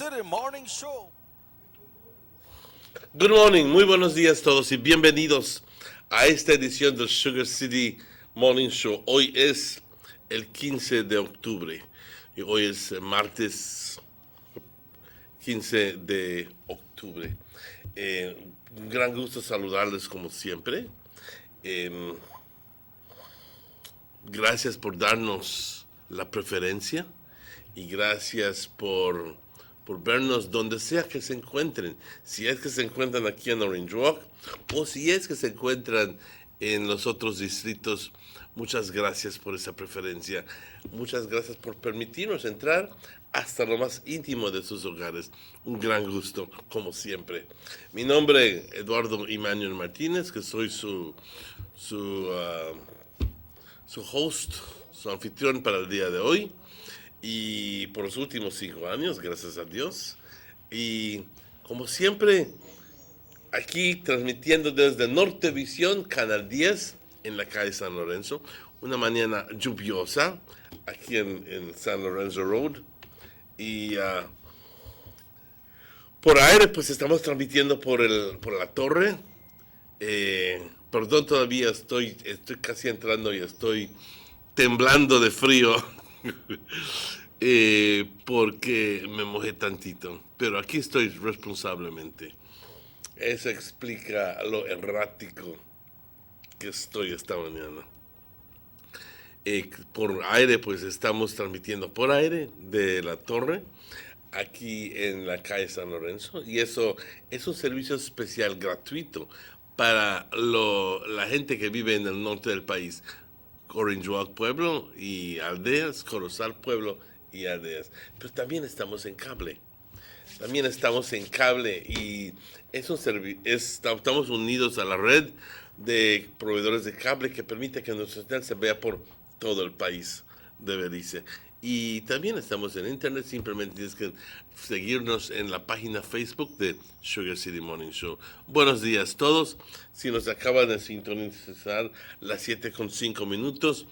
City Morning Show. Good morning, muy buenos días todos y bienvenidos a esta edición del Sugar City Morning Show. Hoy es el 15 de octubre y hoy es martes 15 de octubre. Un gran gusto saludarles como siempre. Gracias por darnos la preferencia y gracias por vernos donde sea que se encuentren. Si es que se encuentran aquí en Orange Walk o si es que se encuentran en los otros distritos, muchas gracias por esa preferencia. Muchas gracias por permitirnos entrar hasta lo más íntimo de sus hogares. Un gran gusto, como siempre. Mi nombre es Eduardo Emanuel Martínez, que soy su host, su anfitrión para el día de hoy. Y por los últimos 5 años, gracias a Dios. Y como siempre, aquí transmitiendo desde Nortevisión, Canal 10, en la calle San Lorenzo. Una mañana lluviosa, aquí en San Lorenzo Road. Y por aire, pues estamos transmitiendo por la torre. Perdón, todavía estoy casi entrando y estoy temblando de frío. Porque me mojé tantito, pero aquí estoy responsablemente. Eso explica lo errático que estoy esta mañana. Por aire, pues estamos transmitiendo por aire de la torre, aquí en la calle San Lorenzo, y eso es un servicio especial gratuito para la gente que vive en el norte del país. Orange Walk Pueblo y aldeas, Corozal Pueblo y aldeas. Pero también estamos en cable. Y estamos unidos a la red de proveedores de cable que permite que nuestra señal se vea por todo el país de Belice. Y también estamos en internet, simplemente tienes que seguirnos en la página Facebook de Sugar City Morning Show. Buenos días todos, si nos acaban de sintonizar las 7:05.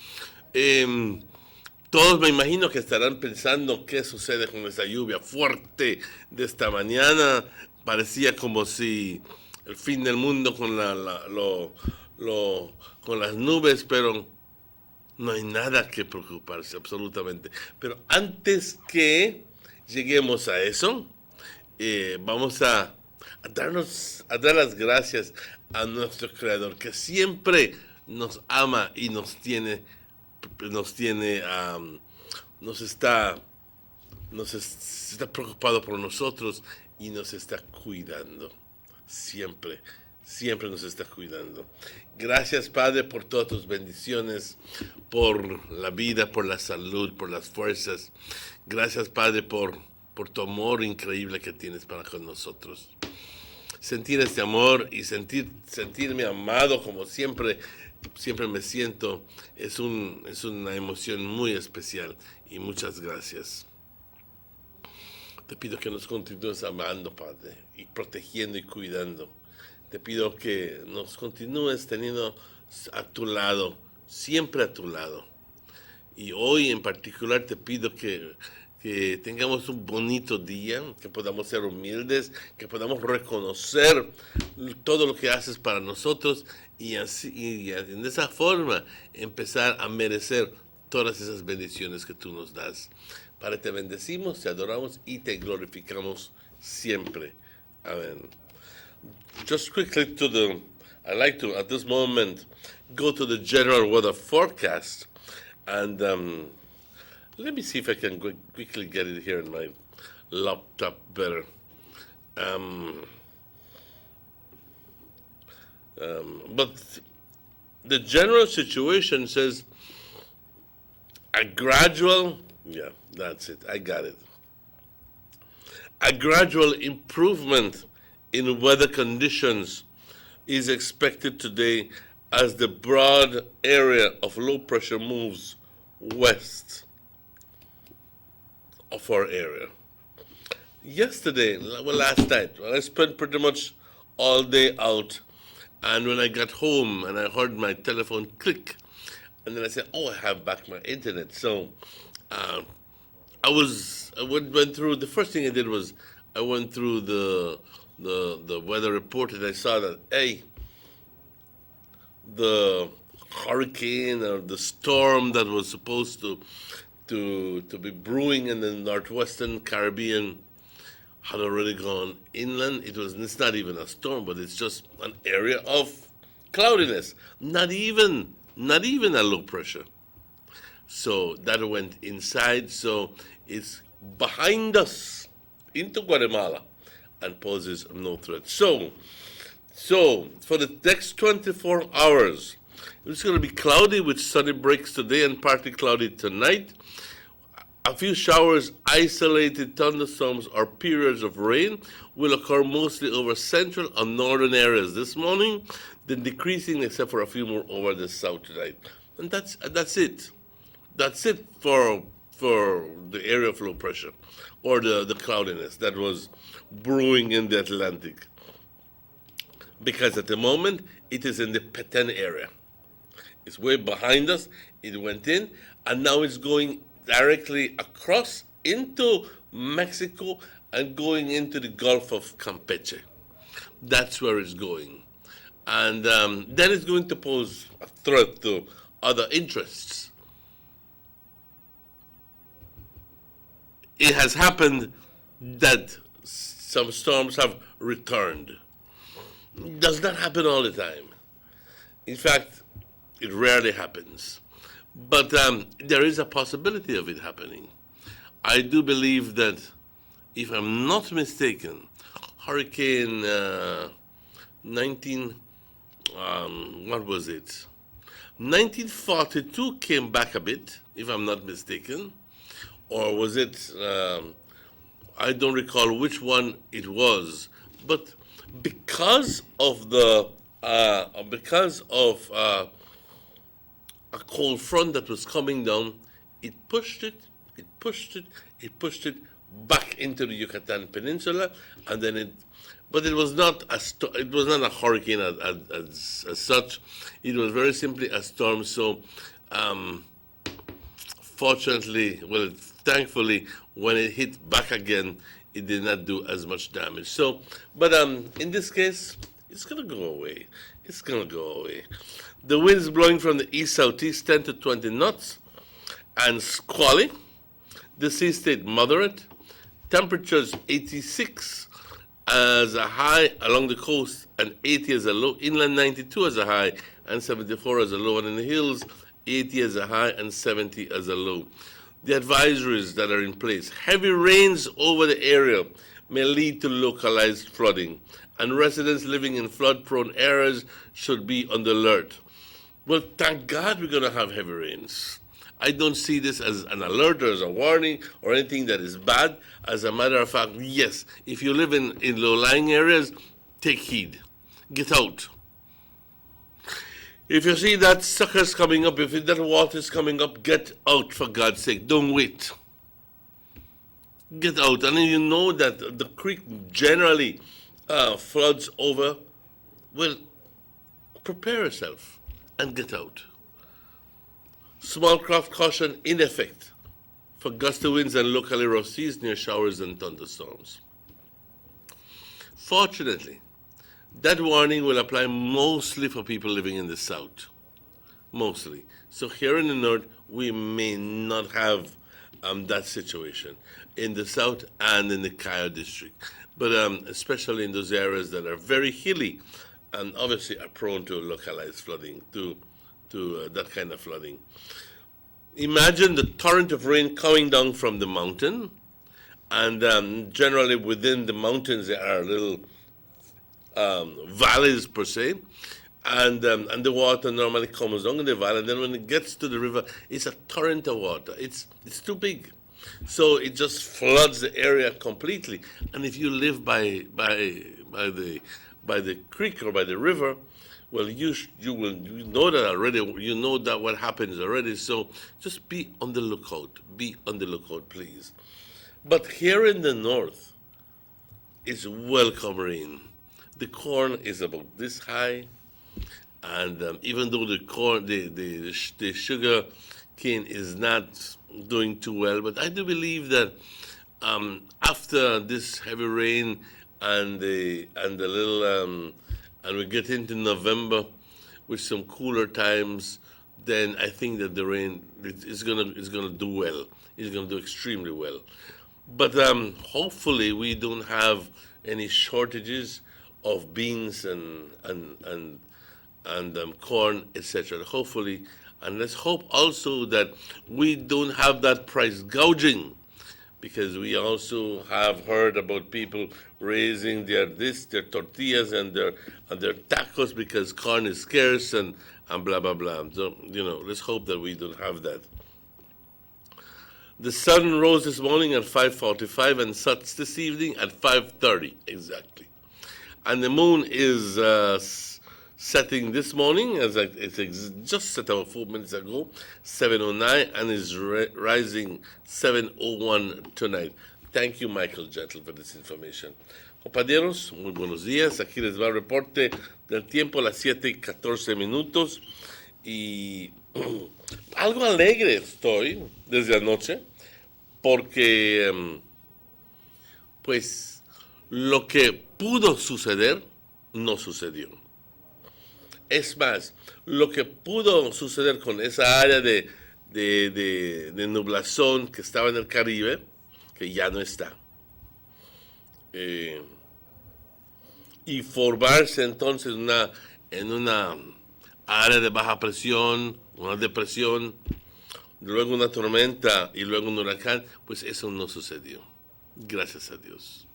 Todos me imagino que estarán pensando qué sucede con esa lluvia fuerte de esta mañana. Parecía como si el fin del mundo con con las nubes, pero no hay nada que preocuparse, absolutamente. Pero antes que lleguemos a eso, vamos a dar las gracias a nuestro Creador, que siempre nos ama y está preocupado por nosotros y nos está cuidando. Siempre, siempre nos está cuidando. Gracias, Padre, por todas tus bendiciones, por la vida, por la salud, por las fuerzas. Gracias, Padre, por tu amor increíble que tienes para con nosotros. Sentir este amor y sentirme amado como siempre me siento, es una emoción muy especial y muchas gracias. Te pido que nos continúes amando, Padre, y protegiendo y cuidando. Te pido que nos continúes teniendo a tu lado, siempre a tu lado. Y hoy en particular te pido que tengamos un bonito día, que podamos ser humildes, que podamos reconocer todo lo que haces para nosotros y de esa forma empezar a merecer todas esas bendiciones que tú nos das. Padre, te bendecimos, te adoramos y te glorificamos siempre. Amén. Just quickly I'd like to at this moment go to the general weather forecast and let me see if I can quickly get it here in my laptop better. But the general situation says a gradual, yeah, that's it, I got it. A gradual improvement in weather conditions is expected today as the broad area of low pressure moves west of our area. Last night, I spent pretty much all day out, and when I got home and I heard my telephone click, and then I said, oh, I have back my internet. So went through. The first thing I did was I went through the weather report, and I saw that, hey, the hurricane or the storm that was supposed to be brewing in the northwestern Caribbean had already gone inland. It's not even a storm, but it's just an area of cloudiness. Not even a low pressure. So that went inside. So it's behind us into Guatemala and poses no threat. So for the next 24 hours, it's going to be cloudy with sunny breaks today and partly cloudy tonight. A few showers, isolated thunderstorms, or periods of rain will occur mostly over central and northern areas this morning, then decreasing except for a few more over the south tonight. And that's it. That's it for the area of low pressure or the cloudiness that was brewing in the Atlantic. Because at the moment, it is in the Petén area. It's way behind us. It went in, and now it's going directly across into Mexico and going into the Gulf of Campeche. That's where it's going. And then it's going to pose a threat to other interests. It has happened that some storms have returned. It does not happen all the time. In fact, it rarely happens. But there is a possibility of it happening. I do believe that, if I'm not mistaken, Hurricane 1942 came back a bit, if I'm not mistaken. Or was it, I don't recall which one it was. But because of a cold front that was coming down, it pushed it back into the Yucatan Peninsula, and then but it was not a hurricane as such. It was very simply a storm. So, thankfully, when it hit back again, it did not do as much damage. So, but in this case, it's gonna go away. It's gonna go away. The winds blowing from the east-southeast 10 to 20 knots and squally. The sea stayed moderate. Temperatures 86 as a high along the coast and 80 as a low. Inland 92 as a high and 74 as a low. And in the hills, 80 as a high and 70 as a low. The advisories that are in place. Heavy rains over the area may lead to localized flooding, and residents living in flood-prone areas should be on the alert. Well, thank God we're going to have heavy rains. I don't see this as an alert or as a warning or anything that is bad. As a matter of fact, yes, if you live in low-lying areas, take heed. Get out. If you see that sucker's coming up, if that water's coming up, get out, for God's sake. Don't wait. Get out. And you know that the creek generally floods over. Well, prepare yourself and get out. Small craft caution in effect for gusty winds and locally rough seas near showers and thunderstorms. Fortunately, that warning will apply mostly for people living in the south. Mostly. So here in the north, we may not have that situation. In the south and in the Kaya district. But especially in those areas that are very hilly and obviously are prone to localized flooding, to that kind of flooding. Imagine the torrent of rain coming down from the mountain, and generally within the mountains there are little valleys per se, and the water normally comes down in the valley, and then when it gets to the river, it's a torrent of water. It's too big, so it just floods the area completely. And if you live by the creek or by the river, well, you know that already. You know that what happens already. So just be on the lookout. Be on the lookout, please. But here in the north, it's welcome rain. The corn is about this high, and even though the corn, the sugar Kane is not doing too well. But I do believe that after this heavy rain and the little and we get into November with some cooler times, then I think that the rain is gonna do well. It's gonna do extremely well. But hopefully we don't have any shortages of beans and corn, etc. Hopefully, and let's hope also that we don't have that price gouging, because we also have heard about people raising their tortillas and their tacos because corn is scarce and blah blah blah. So let's hope that we don't have that. The sun rose this morning at 5:45 and sets this evening at 5:30 exactly. And the moon is setting this morning, as it's just set about 4 minutes ago, 7:09, and is rising 7:01 tonight. Thank you, Michael Gentle, for this information. Compañeros, muy buenos días. Aquí les va el reporte del tiempo a las 7:14. Y algo alegre estoy desde anoche, porque pues lo que pudo suceder no sucedió. Es más, lo que pudo suceder con esa área de nublazón que estaba en el Caribe, que ya no está. Y formarse entonces en una área de baja presión, una depresión, luego una tormenta y luego un huracán, pues eso no sucedió. Gracias a Dios.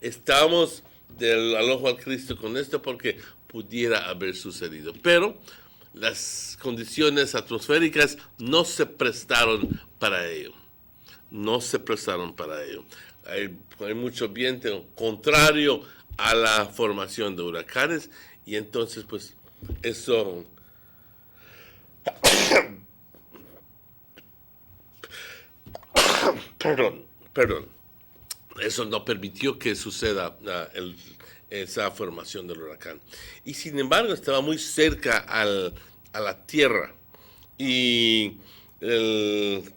Estamos del ojo al Cristo con esto porque pudiera haber sucedido. Pero las condiciones atmosféricas no se prestaron para ello. No se prestaron para ello. Hay mucho viento contrario a la formación de huracanes y entonces pues eso perdón, eso no permitió que suceda esa formación del huracán. Y sin embargo estaba muy cerca a la tierra y el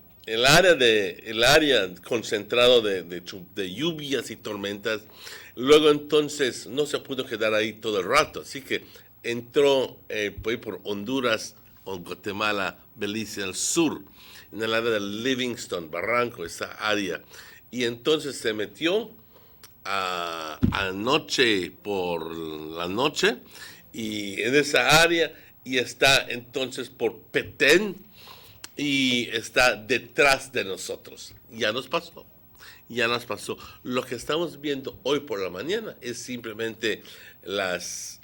área concentrado de lluvias y tormentas, luego entonces no se pudo quedar ahí todo el rato, así que entró por Honduras o Guatemala, Belice, al sur, en el área de Livingston, Barranco, esa área, y entonces se metió anoche por la noche y en esa área y está entonces por Petén y está detrás de nosotros. Ya nos pasó. Lo que estamos viendo hoy por la mañana es simplemente las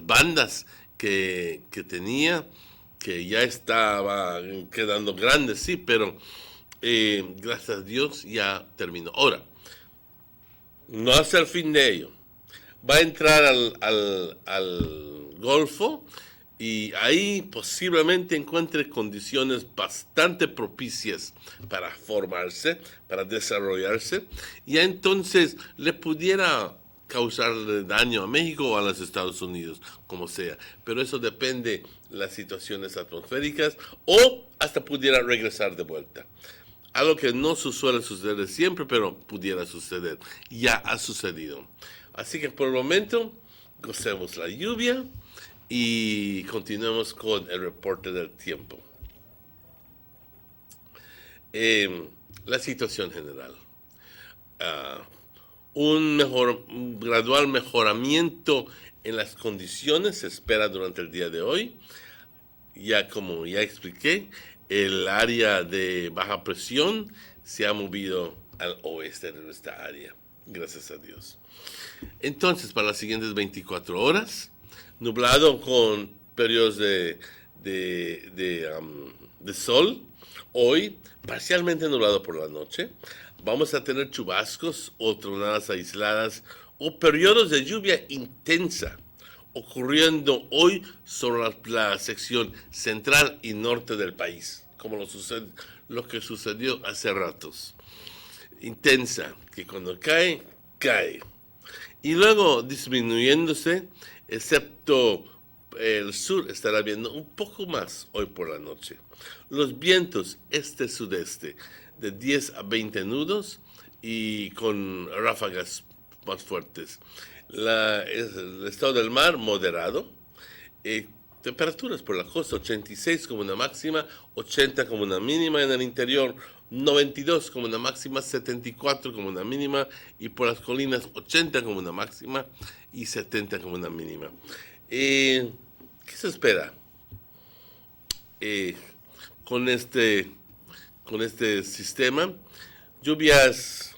bandas que tenía, que ya estaba quedando grandes, sí, pero gracias a Dios ya terminó. Ahora, no hasta el fin de ello. Va a entrar al Golfo y ahí posiblemente encuentre condiciones bastante propicias para formarse, para desarrollarse, y entonces le pudiera causarle daño a México o a los Estados Unidos, como sea. Pero eso depende de las situaciones atmosféricas o hasta pudiera regresar de vuelta. Algo que no suele suceder siempre, pero pudiera suceder. Ya ha sucedido. Así que por el momento, gocemos la lluvia y continuemos con el reporte del tiempo. La situación general. Un gradual mejoramiento en las condiciones se espera durante el día de hoy. Como ya expliqué, el área de baja presión se ha movido al oeste de nuestra área. Gracias a Dios. Entonces, para las siguientes 24 horas, nublado con periodos de sol. Hoy, parcialmente nublado por la noche. Vamos a tener chubascos o tronadas aisladas o periodos de lluvia intensa ocurriendo hoy sobre la sección central y norte del país, como lo que sucedió hace ratos. Intensa, que cuando cae, cae. Y luego disminuyéndose, excepto El sur estará viendo un poco más hoy por la noche. Los vientos este-sudeste de 10 a 20 nudos y con ráfagas más fuertes. El estado del mar moderado. Temperaturas por la costa 86 como una máxima, 80 como una mínima. En el interior 92 como una máxima, 74 como una mínima. Y por las colinas 80 como una máxima y 70 como una mínima. ¿Qué se espera con este sistema? Lluvias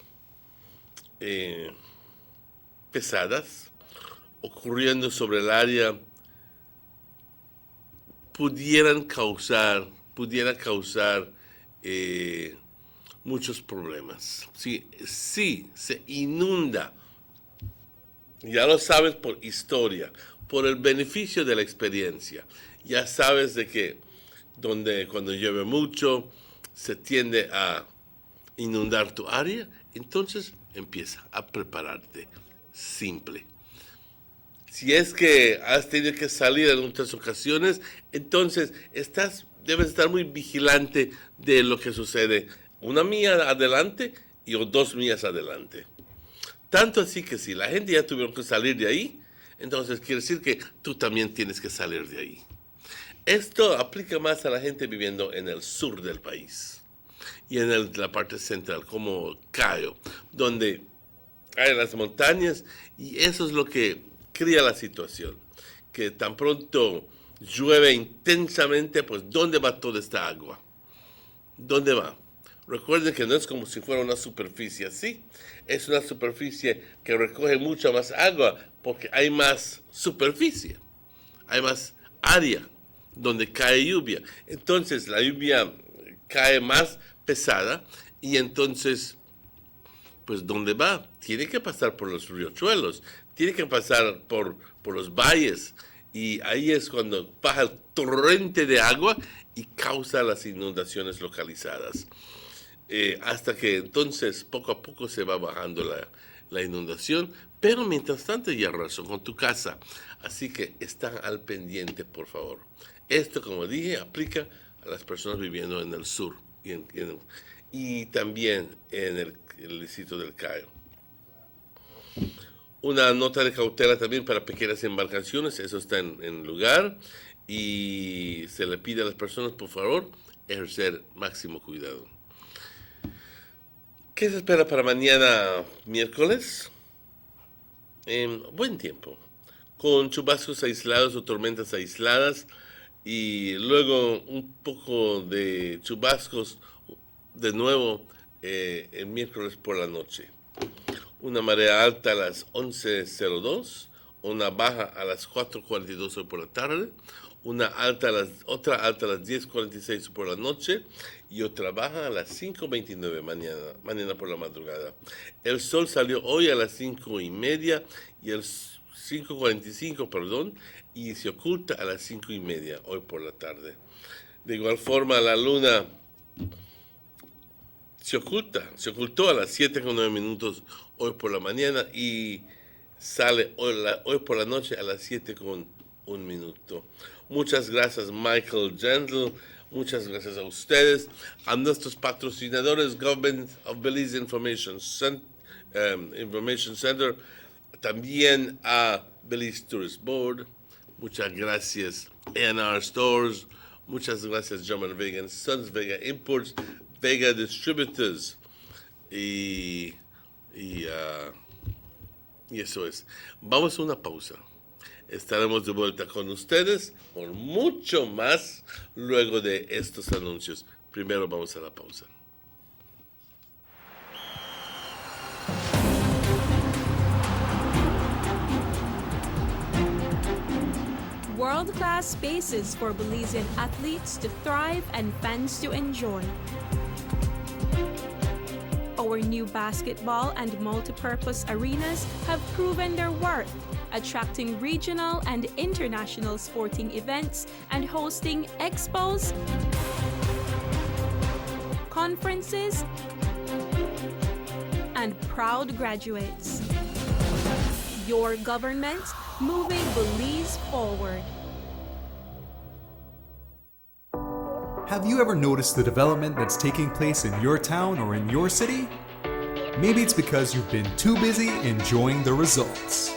pesadas ocurriendo sobre el área pudiera causar muchos problemas. Si se inunda, ya lo sabes por historia, por el beneficio de la experiencia. Ya sabes de que cuando llueve mucho se tiende a inundar tu área, entonces empieza a prepararte. Simple. Si es que has tenido que salir en muchas ocasiones, entonces debes estar muy vigilante de lo que sucede 1 milla adelante o 2 millas adelante. Tanto así que si la gente ya tuvieron que salir de ahí, entonces quiere decir que tú también tienes que salir de ahí. Esto aplica más a la gente viviendo en el sur del país y en la parte central, como Cayo, donde hay las montañas, y eso es lo que crea la situación, que tan pronto llueve intensamente, pues ¿dónde va toda esta agua? ¿Dónde va? Recuerden que no es como si fuera una superficie así, es una superficie que recoge mucha más agua porque hay más superficie, hay más área donde cae lluvia. Entonces la lluvia cae más pesada y entonces, pues ¿dónde va? Tiene que pasar por los riachuelos, tiene que pasar por los valles, y ahí es cuando baja el torrente de agua y causa las inundaciones localizadas. Hasta que entonces poco a poco se va bajando la inundación, pero mientras tanto ya arrasó con tu casa. Así que están al pendiente, por favor. Esto, como dije, aplica a las personas viviendo en el sur y también en el distrito del Cayo. Una nota de cautela también para pequeñas embarcaciones, eso está en lugar, y se le pide a las personas, por favor, ejercer máximo cuidado. ¿Qué se espera para mañana miércoles? Buen tiempo, con chubascos aislados o tormentas aisladas, y luego un poco de chubascos de nuevo el miércoles por la noche. Una marea alta a las 11:02, una baja a las 4:42 hoy por la tarde, otra alta a las 10:46 por la noche y otra baja a las 5:29 mañana por la madrugada. El sol salió hoy a las 5:30 y el 5:45, y se oculta a las 5:30 hoy por la tarde. De igual forma, la luna se ocultó a las 7:09 hoy por la mañana y sale hoy por la noche a las 7:01. Muchas gracias, Michael Gentle. Muchas gracias a ustedes, a nuestros patrocinadores, Government of Belize Information Center, también a Belize Tourist Board. Muchas gracias, A&R Stores. Muchas gracias, German Vega Sons, Vega Imports, Vega Distributors. Y eso es. Vamos a una pausa. Estaremos de vuelta con ustedes por mucho más luego de estos anuncios. Primero vamos a la pausa. World-class spaces for Belizean athletes to thrive and fans to enjoy. Our new basketball and multi-purpose arenas have proven their worth, attracting regional and international sporting events and hosting expos, conferences, and proud graduates. Your government moving Belize forward. Have you ever noticed the development that's taking place in your town or in your city? Maybe it's because you've been too busy enjoying the results.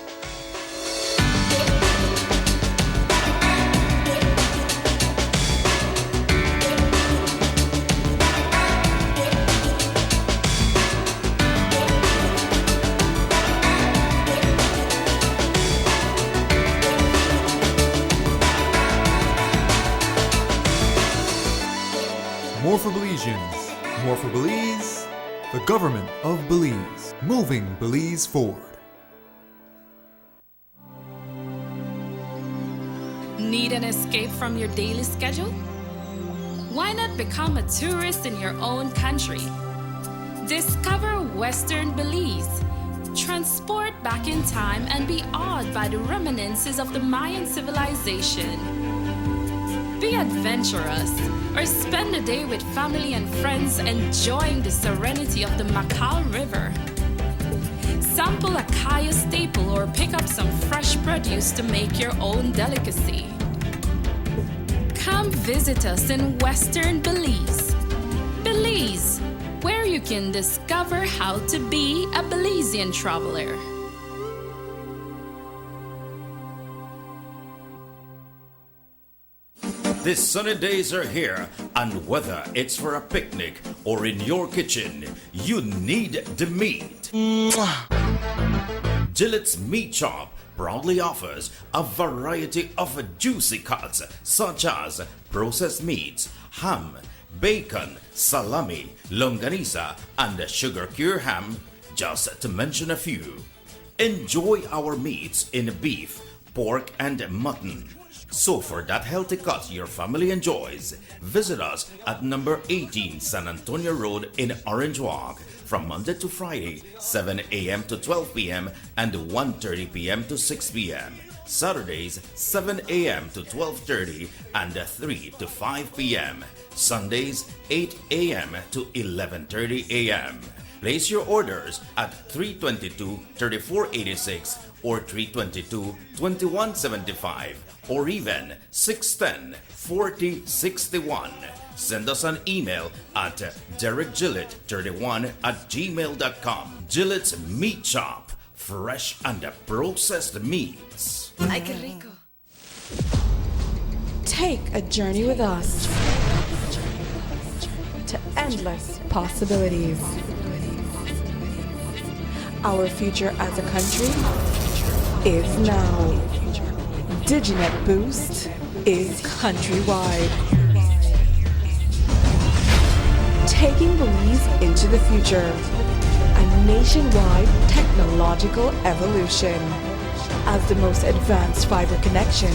More for Belizeans, more for Belize, the government of Belize, moving Belize forward. Need an escape from your daily schedule? Why not become a tourist in your own country? Discover Western Belize. Transport back in time and be awed by the reminiscences of the Mayan civilization. Be adventurous or spend a day with family and friends enjoying the serenity of the Macau River. Sample a kaya staple or pick up some fresh produce to make your own delicacy. Come visit us in Western Belize. Belize, where you can discover how to be a Belizean traveler. These sunny days are here, and whether it's for a picnic or in your kitchen, you need the meat. Gillette's Meat Shop proudly offers a variety of juicy cuts such as processed meats, ham, bacon, salami, longanisa, and sugar cure ham, just to mention a few. Enjoy our meats in beef, pork, and mutton. So for that healthy cut your family enjoys, visit us at number 18 San Antonio Road in Orange Walk from Monday to Friday, 7 a.m. to 12 p.m. and 1:30 p.m. to 6 p.m. Saturdays, 7 a.m. to 12:30 and 3 to 5 p.m. Sundays, 8 a.m. to 11:30 a.m. Place your orders at 322-3486 or 322-2175 or even 610-4061. Send us an email at derekgillett31@gmail.com. Gillette's Meat Shop, fresh and processed meats. Ay, qué rico. Take a journey with us to endless possibilities. Our future as a country is now. Diginet Boost is countrywide. Taking Belize into the future. A nationwide technological evolution. As the most advanced fiber connection,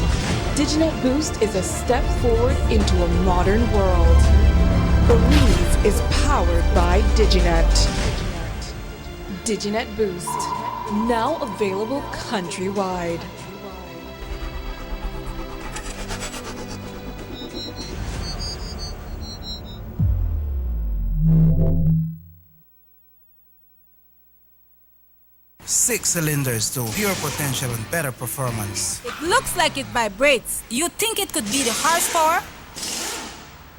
Diginet Boost is a step forward into a modern world. Belize is powered by Diginet. Diginet Boost, now available countrywide. Six cylinders to pure potential and better performance. It looks like it vibrates. You think it could be the horsepower?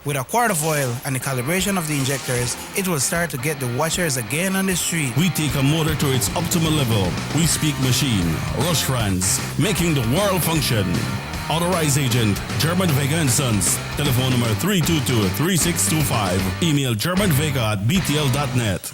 With a quart of oil and the calibration of the injectors, it will start to get the watchers again on the street. We take a motor to its optimal level. We speak machine, Rush Franz, making the world function. Authorized agent, German Vega & Sons. Telephone number 322-3625. Email germanvega@btl.net.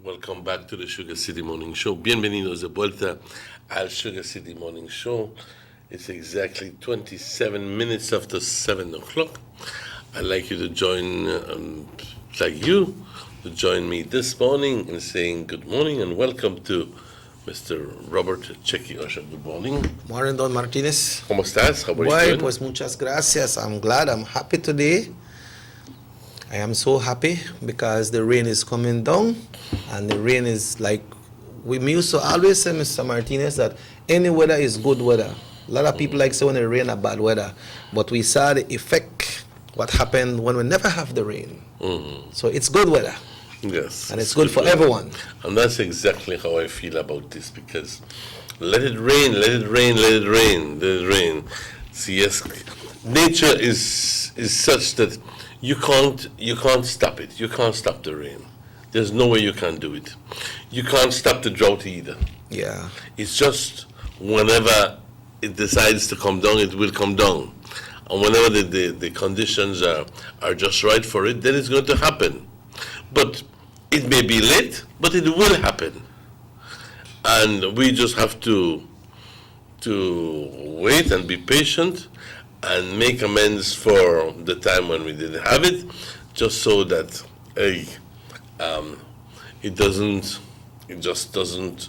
Welcome back to the Sugar City Morning Show. Bienvenidos de vuelta al Sugar City Morning Show. It's exactly 27 minutes after 7 o'clock. I'd like you to join like you to join me this morning in saying good morning and welcome to Mr. Robert Checky Usher. Good morning. Morning, Don Martinez. ¿Cómo estás? How are you Boy, doing? pues muchas gracias. I'm glad. I'm happy today. I am so happy because the rain is coming down, and the rain is like we used to always say, Mr. Martinez, that any weather is good weather. A lot of people like say when it rain a bad weather, but we saw the effect what happened when we never have the rain. So it's good weather. Yes. And it's good for weather. everyone. And that's exactly how I feel about this, because let it rain, let it rain, let it rain, let it rain. See, yes, nature is such that you can't stop it. You can't stop the rain. There's no way you can do it. You can't stop the drought either. Yeah. It's just whenever it decides to come down, it will come down. And whenever the conditions are just right for it, then it's going to happen. But it may be late, but it will happen. And we just have to wait and be patient and make amends for the time when we didn't have it, just so that it just doesn't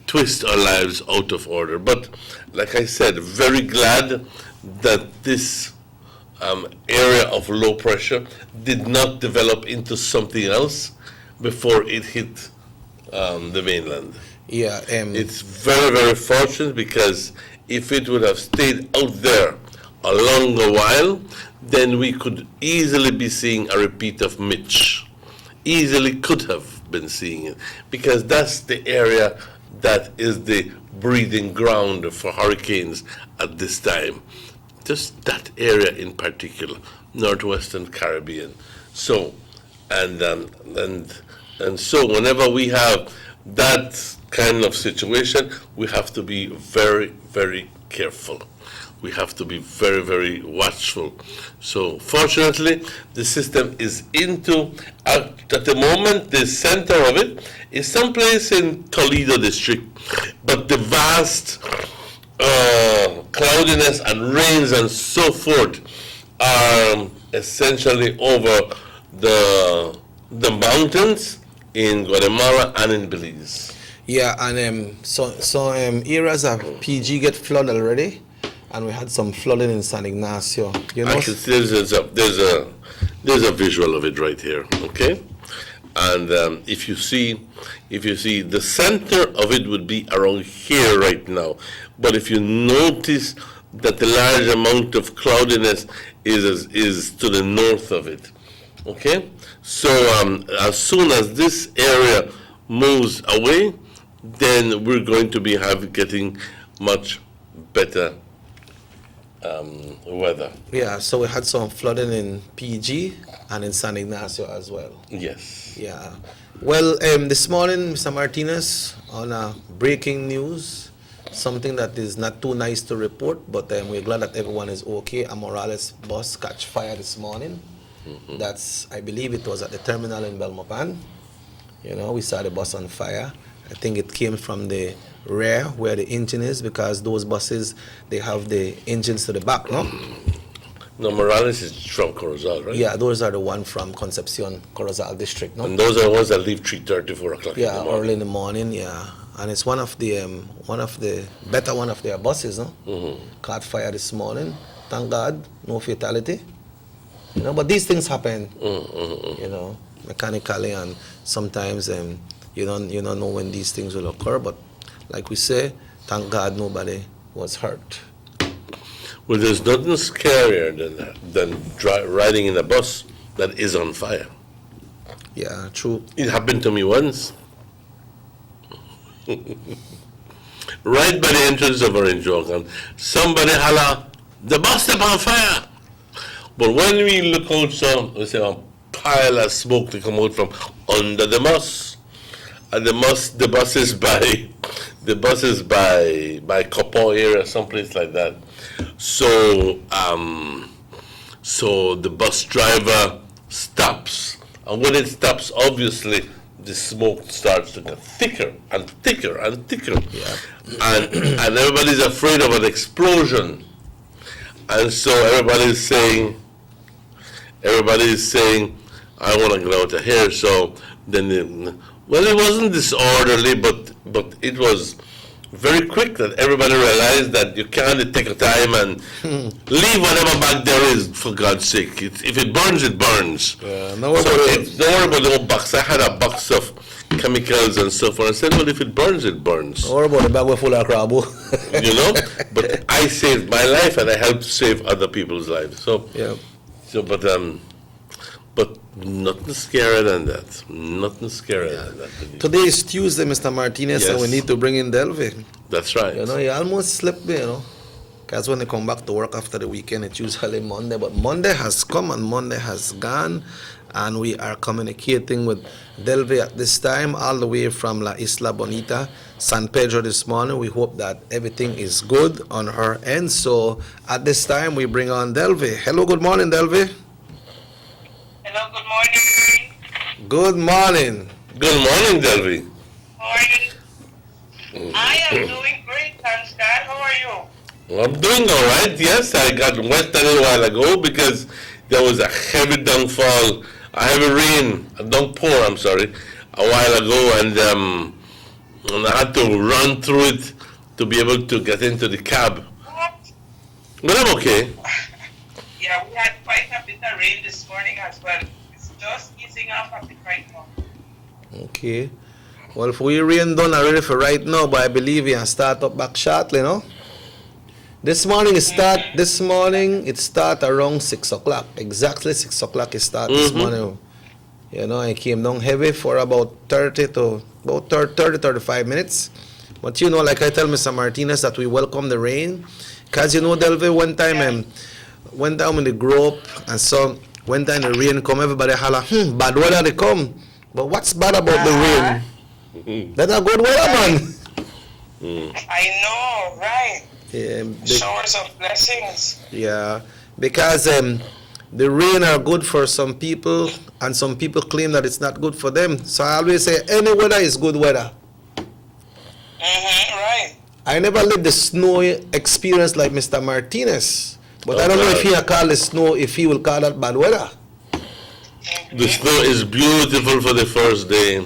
twist our lives out of order. But like I said, very glad that this area of low pressure did not develop into something else before it hit the mainland. Yeah. It's very, very fortunate, because if it would have stayed out there a longer while, then we could easily be seeing a repeat of Mitch. Easily could have been seeing it, because that's the area that is the breeding ground for hurricanes at this time. Just that area in particular, Northwestern Caribbean. So, and so whenever we have that kind of situation, we have to be very, very careful. We have to be very, very watchful. So fortunately, the system is at the moment, the center of it is someplace in Toledo district, but the vast cloudiness and rains and so forth are essentially over the mountains in Guatemala and in Belize. Yeah, and so areas of PG get flooded already, and we had some flooding in San Ignacio. You know, I can see there's a visual of it right here. Okay, and if you see the center of it would be around here right now, but if you notice that the large amount of cloudiness is to the north of it. Okay, so as soon as this area moves away, then we're going to be getting much better weather. Yeah, so we had some flooding in PG and in San Ignacio as well. Yes. Yeah. Well, this morning, Mr. Martinez, on breaking news, something that is not too nice to report, but we're glad that everyone is okay. A Morales bus catch fire this morning. That's, I believe it was at the terminal in Belmopan. You know, we saw the bus on fire. I think it came from the rear where the engine is, because those buses, they have the engines to the back, no? No, Morales is from Corozal, right? Yeah, those are the one from Concepcion, Corozal district, no? And those are the ones that leave 3:30, 4 o'clock in the morning. Early in the morning, yeah. And it's one of the better one of their buses, no? Caught fire this morning. Thank God, no fatality. You know, but these things happen, you know, mechanically, and sometimes you don't know when these things will occur. But like we say, thank God nobody was hurt. Well, there's nothing scarier than riding in a bus that is on fire. Yeah, true. It happened to me once. Right by the entrance of Orange Walk, and somebody holla, "The bus is on fire!" But when we look out, so we see a pile of smoke to come out from under the bus, and the bus is by Copan area, someplace like that. So so the bus driver stops, and when it stops, obviously the smoke starts to get thicker and thicker and thicker, and everybody's afraid of an explosion, and so everybody is saying, I want to get out of here. So then, well, it wasn't disorderly, but it was very quick that everybody realized that you can't take a time and leave whatever back there is, for God's sake. If it burns, it burns. No worry about it. Don't worry about the whole box. I had a box of chemicals and so forth. I said, well, if it burns, it burns. Don't worry about the bag full of crab. You know? But I saved my life and I helped save other people's lives. So, Yeah. but nothing scarier than that. Nothing scarier than that. Today is Tuesday, Mr. Martinez, and we Yes. need to bring in Delvey. That's right. You know, he almost slipped me, you know. Because when they come back to work after the weekend, it's usually Monday. But Monday has come and Monday has gone. And we are communicating with Delvey at this time, all the way from La Isla Bonita, San Pedro this morning. We hope that everything is good on her end. So at this time, we bring on Delvey. Hello, good morning, Delvey. Hello, good morning. Good morning. Good morning, Delvey. How are you? I am doing great, thanks God. How are you? Well, I'm doing all right. Yes, I got wet a little while ago because there was a heavy downfall, a heavy rain, a downpour, I'm sorry, a while ago, and I had to run through it to be able to get into the cab. But I'm okay. Yeah, we had quite a bit of rain this morning as well. It's just easing off a bit right now. Okay. Well, if we rain done already for right now, but I believe we can start up back shortly, no? This morning it start around 6 o'clock. Exactly 6 o'clock it start this morning. You know, it came down heavy for about 35 minutes. But you know, like I tell Mr. Martinez that we welcome the rain. Because you know, Delvey, one time when they grow up and so when time the rain come, everybody holler, bad weather they come. But what's bad about the rain? That's a good weather, man. I know, right? Yeah, Showers of blessings. yeah, because the rain are good for some people, and some people claim that it's not good for them. So I always say any weather is good weather. Right. I never lived the snow experience like Mr. Martinez, but I don't know if he call the snow, if he will call that bad weather. The snow is beautiful for the first day,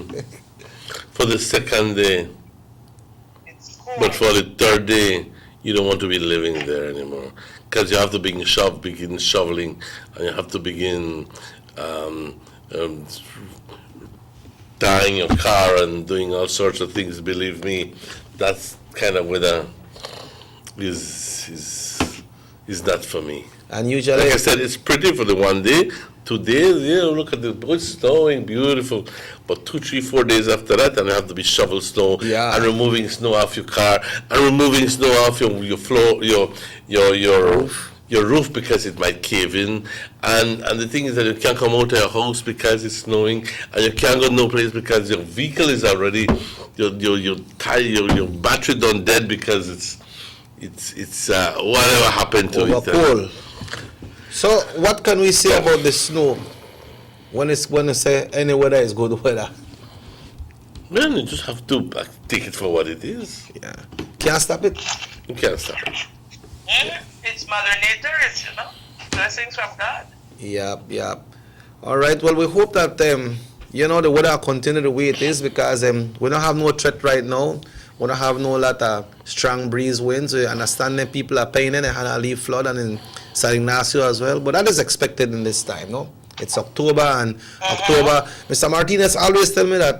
for the second day, but for the third day, you don't want to be living there anymore because you have to begin shoveling, and you have to begin tying your car and doing all sorts of things. Believe me, that's kind of weather is not for me. And usually, like I said, it's pretty for the one day. 2 days, look at it's snowing, beautiful. But 2, 3, 4 days after that, and you have to be shovel snow and removing snow off your car and removing snow off your floor, your roof because it might cave in. And the thing is that you can't come out of your house because it's snowing, and you can't go no place because your vehicle is already your battery done dead because it's whatever happened to it. So what can we say about the snow when they say any weather is good weather? Man, you just have to take it for what it is. Yeah. Can't stop it. You can't stop it. It's Mother Nature, it's, blessings from God. Yeah. All right, well, we hope that, the weather will continue the way it is because we don't have no threat right now. We don't have no lot of strong breeze winds. We understand that people are paying and had a leaf flood and in San Ignacio as well. But that is expected in this time, no? It's October and October. Mr. Martinez always tell me that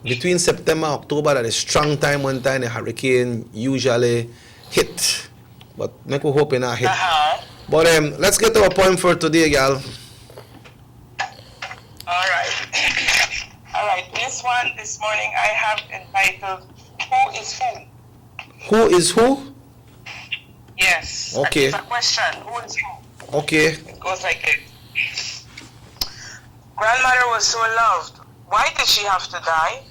between September and October that is strong time when time the hurricane usually hit. But make we hope it not hit. But let's get to our point for today, gal. All right. All right, this morning I have entitled, Who is Who? Who is who? Yes. Okay. It's a question. Who is who? Okay. It goes like this. Grandmother was so loved. Why did she have to die?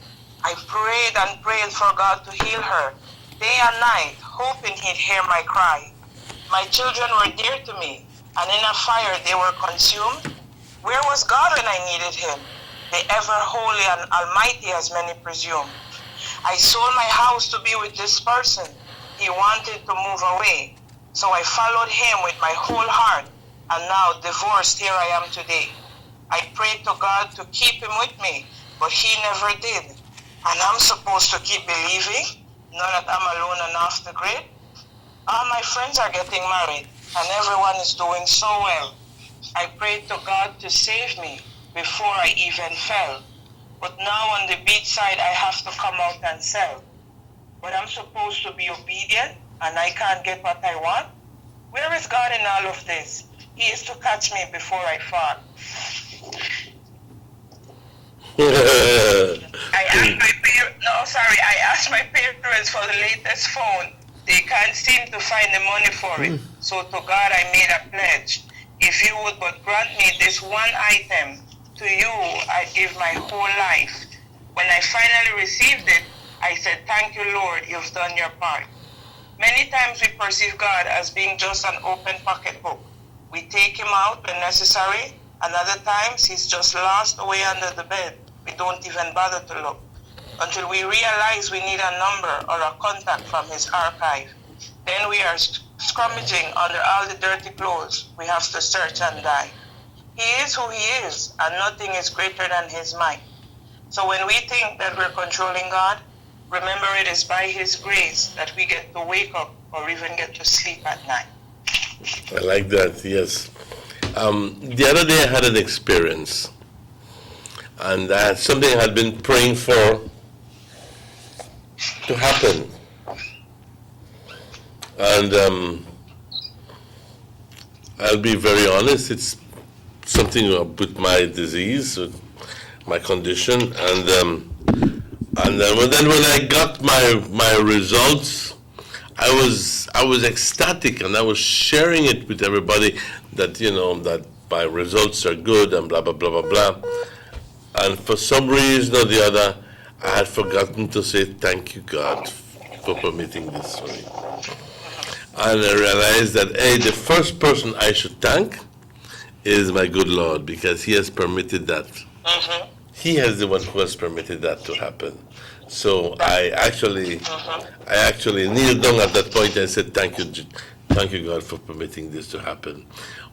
I prayed and prayed for God to heal her, day and night, hoping he'd hear my cry. My children were dear to me, and in a fire they were consumed. Where was God when I needed him? The ever holy and almighty, as many presume. I sold my house to be with this person. He wanted to move away. So I followed him with my whole heart, and now divorced, here I am today. I prayed to God to keep him with me, but he never did. And I'm supposed to keep believing, not that I'm alone and off the grid. All my friends are getting married, and everyone is doing so well. I prayed to God to save me before I even fell. But now on the beachside, I have to come out and sell. But I'm supposed to be obedient, and I can't get what I want? Where is God in all of this? He is to catch me before I fall. I asked my parents for the latest phone. They can't seem to find the money for it. So to God I made a pledge. If you would but grant me this one item, to you I give my whole life. When I finally received it, I said, thank you, Lord, you've done your part. Many times we perceive God as being just an open pocketbook. We take him out when necessary, and other times he's just lost away under the bed. We don't even bother to look until we realize we need a number or a contact from his archive. Then we are scrummaging under all the dirty clothes. We have to search and die. He is who he is, and nothing is greater than his might. So when we think that we're controlling God, remember it is by his grace that we get to wake up or even get to sleep at night. I like that, yes. The other day I had an experience, and I had something I had been praying for to happen. And I'll be very honest, it's something with my disease, with my condition, and then when I got my results, I was ecstatic, and I was sharing it with everybody that that my results are good and blah blah blah blah blah. And for some reason or the other, I had forgotten to say thank you, God, for permitting this for me. And I realized that the first person I should thank is my good Lord, because he has permitted that. He is the one who has permitted that to happen. So I actually kneeled down at that point and said, thank you, God, for permitting this to happen.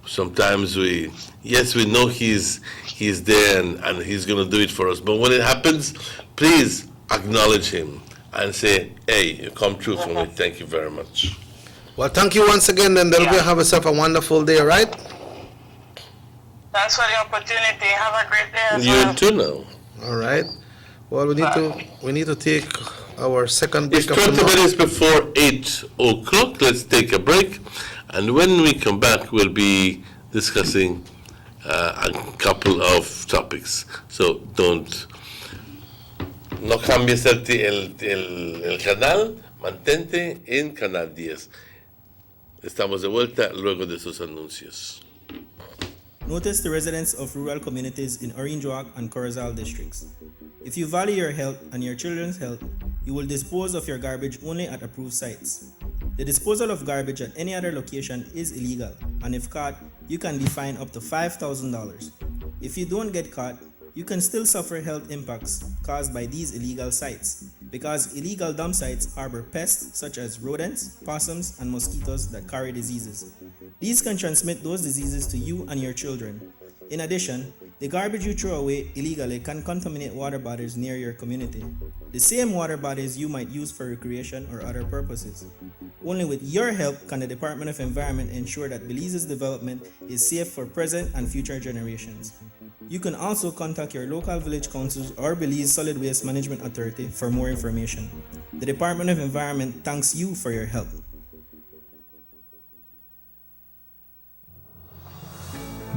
Sometimes we know he's there and he's going to do it for us. But when it happens, please acknowledge him and say, hey, you come true for me. Thank you very much. Well, thank you once again, then Delvia. Have yourself a wonderful day, all right? Thanks for the opportunity. Have a great day as You well. too now. All right. Well, we need to take our second break. It's 20 minutes before 8 o'clock. Let's take a break. And when we come back, we'll be discussing a couple of topics. So no cambies el canal, mantente en Canal 10. Estamos de vuelta luego de sus anuncios. Notice the residents of rural communities in Orange Walk and Corozal districts. If you value your health and your children's health, you will dispose of your garbage only at approved sites. The disposal of garbage at any other location is illegal, and if caught, you can be fined up to $5,000. If you don't get caught, you can still suffer health impacts caused by these illegal sites, because illegal dump sites harbor pests such as rodents, possums, and mosquitoes that carry diseases. These can transmit those diseases to you and your children. In addition, the garbage you throw away illegally can contaminate water bodies near your community, the same water bodies you might use for recreation or other purposes. Only with your help can the Department of Environment ensure that Belize's development is safe for present and future generations. You can also contact your local village councils or Belize Solid Waste Management Authority for more information. The Department of Environment thanks you for your help.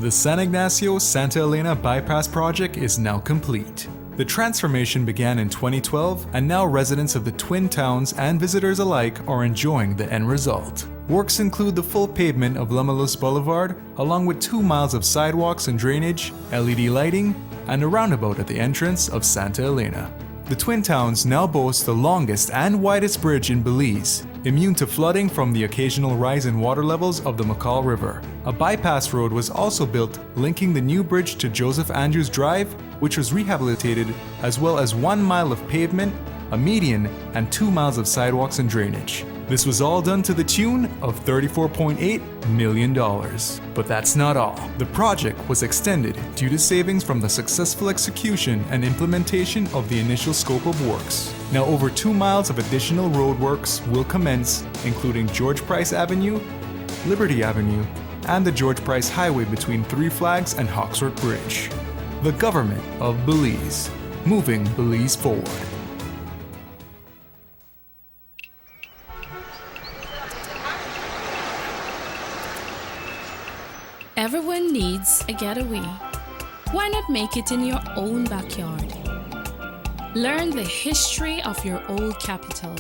The San Ignacio-Santa Elena Bypass project is now complete. The transformation began in 2012, and now residents of the Twin Towns and visitors alike are enjoying the end result. Works include the full pavement of Lamalus Boulevard, along with 2 miles of sidewalks and drainage, LED lighting, and a roundabout at the entrance of Santa Elena. The Twin Towns now boast the longest and widest bridge in Belize, immune to flooding from the occasional rise in water levels of the McCall River. A bypass road was also built linking the new bridge to Joseph Andrews Drive, which was rehabilitated, as well as 1 mile of pavement, a median, and 2 miles of sidewalks and drainage. This was all done to the tune of $34.8 million. But that's not all. The project was extended due to savings from the successful execution and implementation of the initial scope of works. Now over 2 miles of additional roadworks will commence, including George Price Avenue, Liberty Avenue, and the George Price Highway between Three Flags and Hawksworth Bridge. The government of Belize, moving Belize forward. Everyone needs a getaway. Why not make it in your own backyard? Learn the history of your old capital.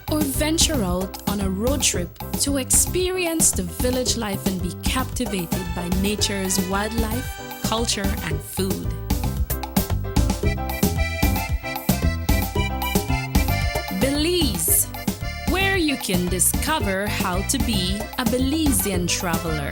Or venture out on a road trip to experience the village life and be captivated by nature's wildlife, culture, and food. Belize, where you can discover how to be a Belizean traveler.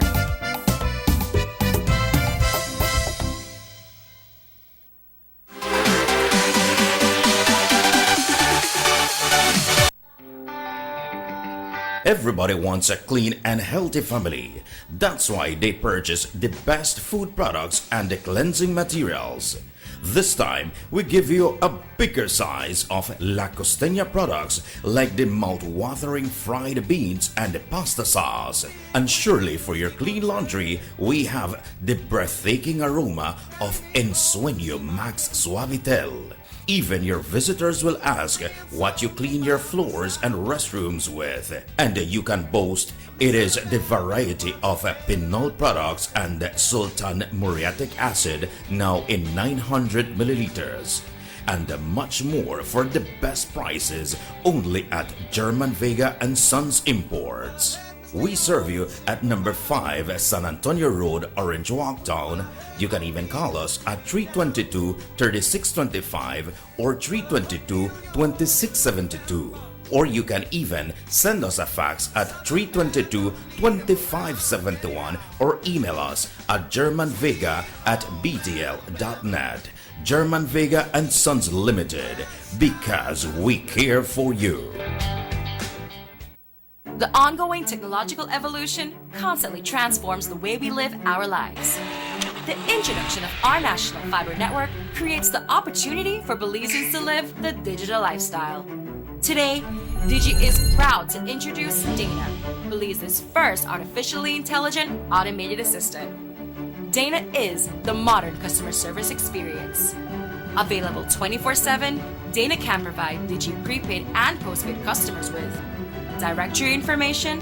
Everybody wants a clean and healthy family. That's why they purchase the best food products and the cleansing materials. This time, we give you a bigger size of La Costeña products like the mouth-watering fried beans and the pasta sauce. And surely for your clean laundry, we have the breathtaking aroma of Ensueño Max Suavitel. Even your visitors will ask what you clean your floors and restrooms with. And you can boast it is the variety of Pinol products and Sultan muriatic acid now in 900 milliliters. And much more for the best prices only at German Vega and Sons Imports. We serve you at number 5 San Antonio Road, Orange Walk Town. You can even call us at 322-3625 or 322-2672. Or you can even send us a fax at 322-2571 or email us at germanvega@btl.net. German Vega and Sons Limited, because we care for you. The ongoing technological evolution constantly transforms the way we live our lives. The introduction of our national fiber network creates the opportunity for Belizeans to live the digital lifestyle. Today, Digi is proud to introduce Dana, Belize's first artificially intelligent automated assistant. Dana is the modern customer service experience. Available 24/7, Dana can provide Digi prepaid and postpaid customers with directory information,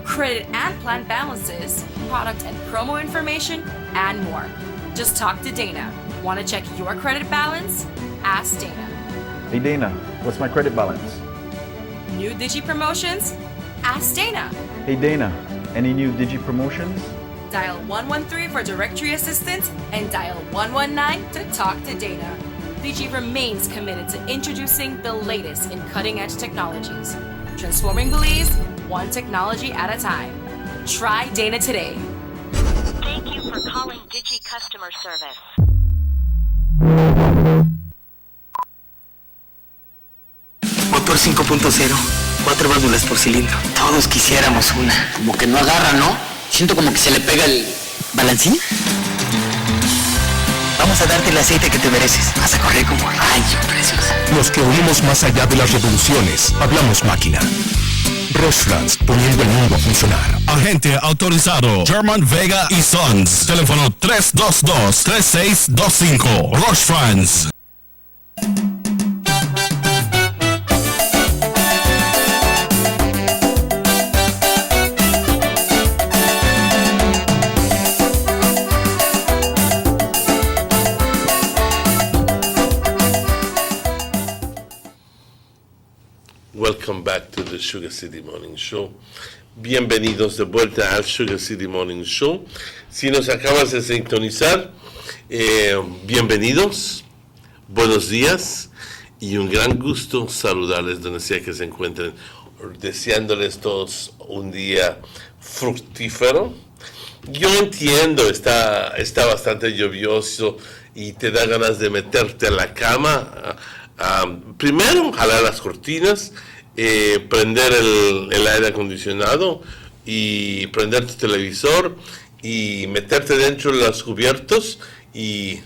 credit and plan balances, product and promo information, and more. Just talk to Dana. Want to check your credit balance? Ask Dana. Hey Dana, what's my credit balance? New Digi promotions? Ask Dana. Hey Dana, any new Digi promotions? Dial 113 for directory assistance and dial 119 to talk to Dana. Digi remains committed to introducing the latest in cutting-edge technologies, transforming Belize one technology at a time. Try Dana today. Thank you for calling Digi Customer Service. Motor 5.0, 4 válvulas por cilindro. Todos quisiéramos una. Como que no agarra, ¿no? Siento como que se le pega el balancín. Vamos a darte el aceite que te mereces. Vas a correr como rayo, preciosa. Los que oímos más allá de las revoluciones, hablamos máquina. Restaurants, poniendo el mundo a funcionar. Agente autorizado German Vega y Sons. Teléfono 322-3625. Restaurants. Welcome back to the Sugar City Morning Show. Bienvenidos de vuelta al Sugar City Morning Show. Si nos acabas de sintonizar, bienvenidos, buenos días y un gran gusto saludarles donde sea que se encuentren, deseándoles todos un día fructífero Yo entiendo, está bastante lluvioso y te da ganas de meterte a la cama. Primero, jalar las cortinas, prender el aire acondicionado y prender tu televisor y meterte dentro de los cubiertos y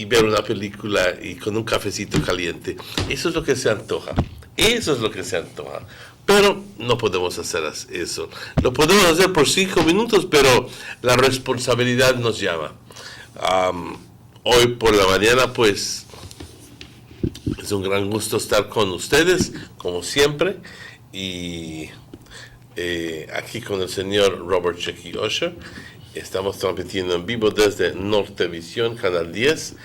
ver una película y con un cafecito caliente. Eso es lo que se antoja. Eso es lo que se antoja. Pero no podemos hacer eso. Lo podemos hacer por 5 minutos, pero la responsabilidad nos llama. Hoy por la mañana, pues, es un gran gusto estar con ustedes, como siempre. Y aquí con el señor Robert Chequi Osher. Estamos transmitiendo en vivo desde Nortevisión, Canal 10,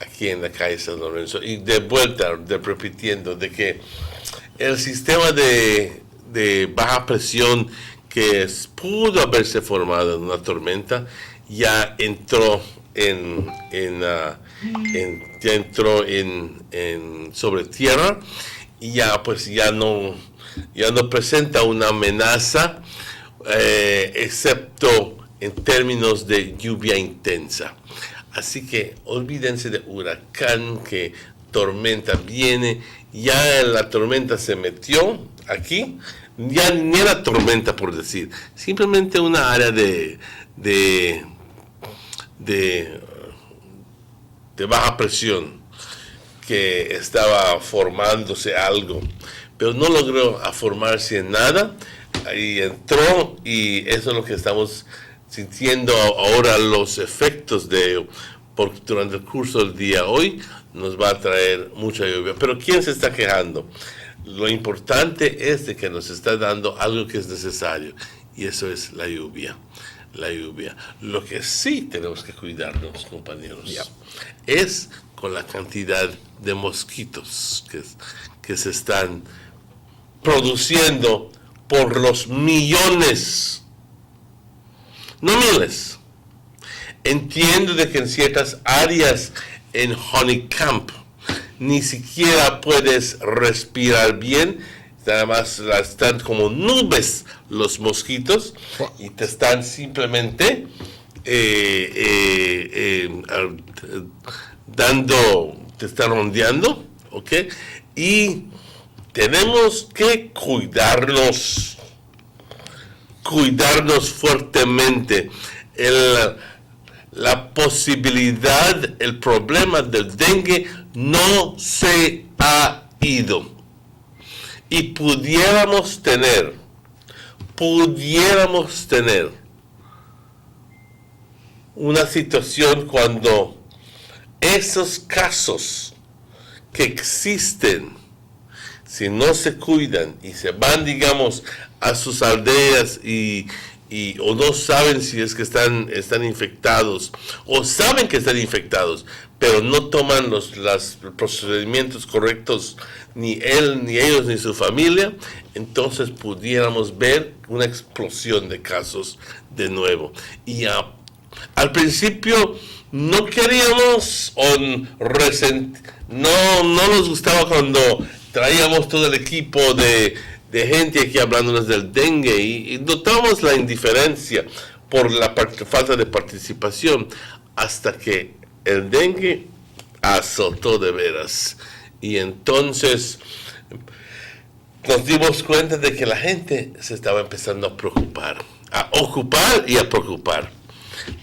aquí en la calle San Lorenzo. Y de vuelta, repitiendo, de que el sistema de baja presión que pudo haberse formado en una tormenta ya entró sobre tierra y ya pues ya no presenta una amenaza, excepto en términos de lluvia intensa. Así que olvídense de huracán, que tormenta viene. Ya la tormenta se metió aquí, ya ni era tormenta por decir, simplemente una área de baja presión que estaba formándose algo, pero no logró formarse en nada, y entró, y eso es lo que estamos sintiendo ahora, los efectos durante el curso del día. Hoy nos va a traer mucha lluvia. Pero ¿quién se está quejando? Lo importante es de que nos está dando algo que es necesario, y eso es la lluvia. La lluvia. Lo que sí tenemos que cuidarnos, compañeros, es con la cantidad de mosquitos que se están produciendo por los millones, no miles. Entiendo de que en ciertas áreas en Honeycamp ni siquiera puedes respirar bien, nada más están como nubes los mosquitos y te están simplemente te están rondeando, ¿ok? Y tenemos que cuidarnos fuertemente. La posibilidad, el problema del dengue no se ha ido. Y pudiéramos tener una situación cuando esos casos que existen, si no se cuidan y se van, digamos, a sus aldeas o no saben si es que están infectados, o saben que están infectados, pero no toman los procedimientos correctos, ni ellos ni su familia, entonces pudiéramos ver una explosión de casos de nuevo. Y al principio no queríamos no nos gustaba cuando traíamos todo el equipo de gente aquí hablándonos del dengue, y notamos la indiferencia por la falta de participación, hasta que el dengue azotó de veras, y entonces nos dimos cuenta de que la gente se estaba empezando a preocupar, a ocupar y a preocupar.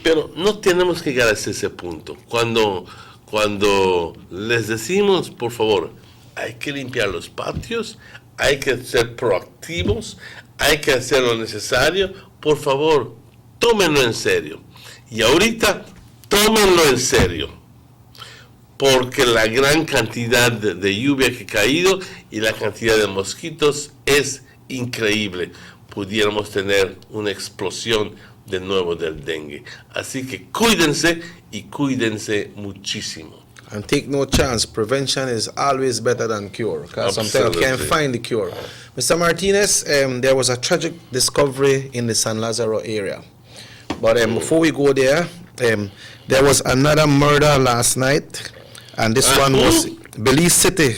Pero no tenemos que llegar a ese punto. Cuando les decimos, por favor, hay que limpiar los patios, hay que ser proactivos, hay que hacer lo necesario, por favor, tómenlo en serio. Y ahorita, tómenlo en serio, porque la gran cantidad de lluvia que ha caído y la cantidad de mosquitos es increíble. Pudiéramos tener una explosión de nuevo del dengue. Así que cuídense, y cuídense muchísimo. And take no chance. Prevention is always better than cure, because sometimes you can't find the cure. Mr. Martinez, there was a tragic discovery in the San Lazaro area. But before we go there, there was another murder last night, and this one was Belize City.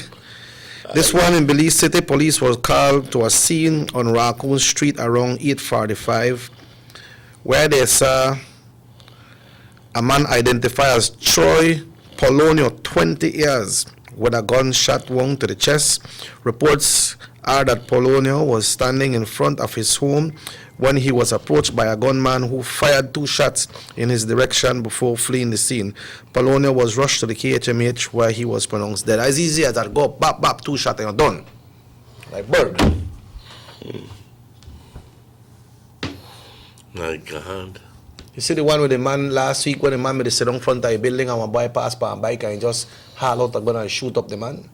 This one in Belize City, police was called to a scene on Raccoon Street around 8:45, where they saw a man identified as Troy Polonio, 20 years, with a gunshot wound to the chest. Reports are that Polonio was standing in front of his home when he was approached by a gunman who fired 2 shots in his direction before fleeing the scene. Polonio was rushed to the KHMH where he was pronounced dead. As easy as that, go bap bap, 2 shots and you're done. Like bird. My God. You see the one with the man last week when the man made the sit down front of a building and a boy passed by a bike and he just haul out a gun and shoot up the man?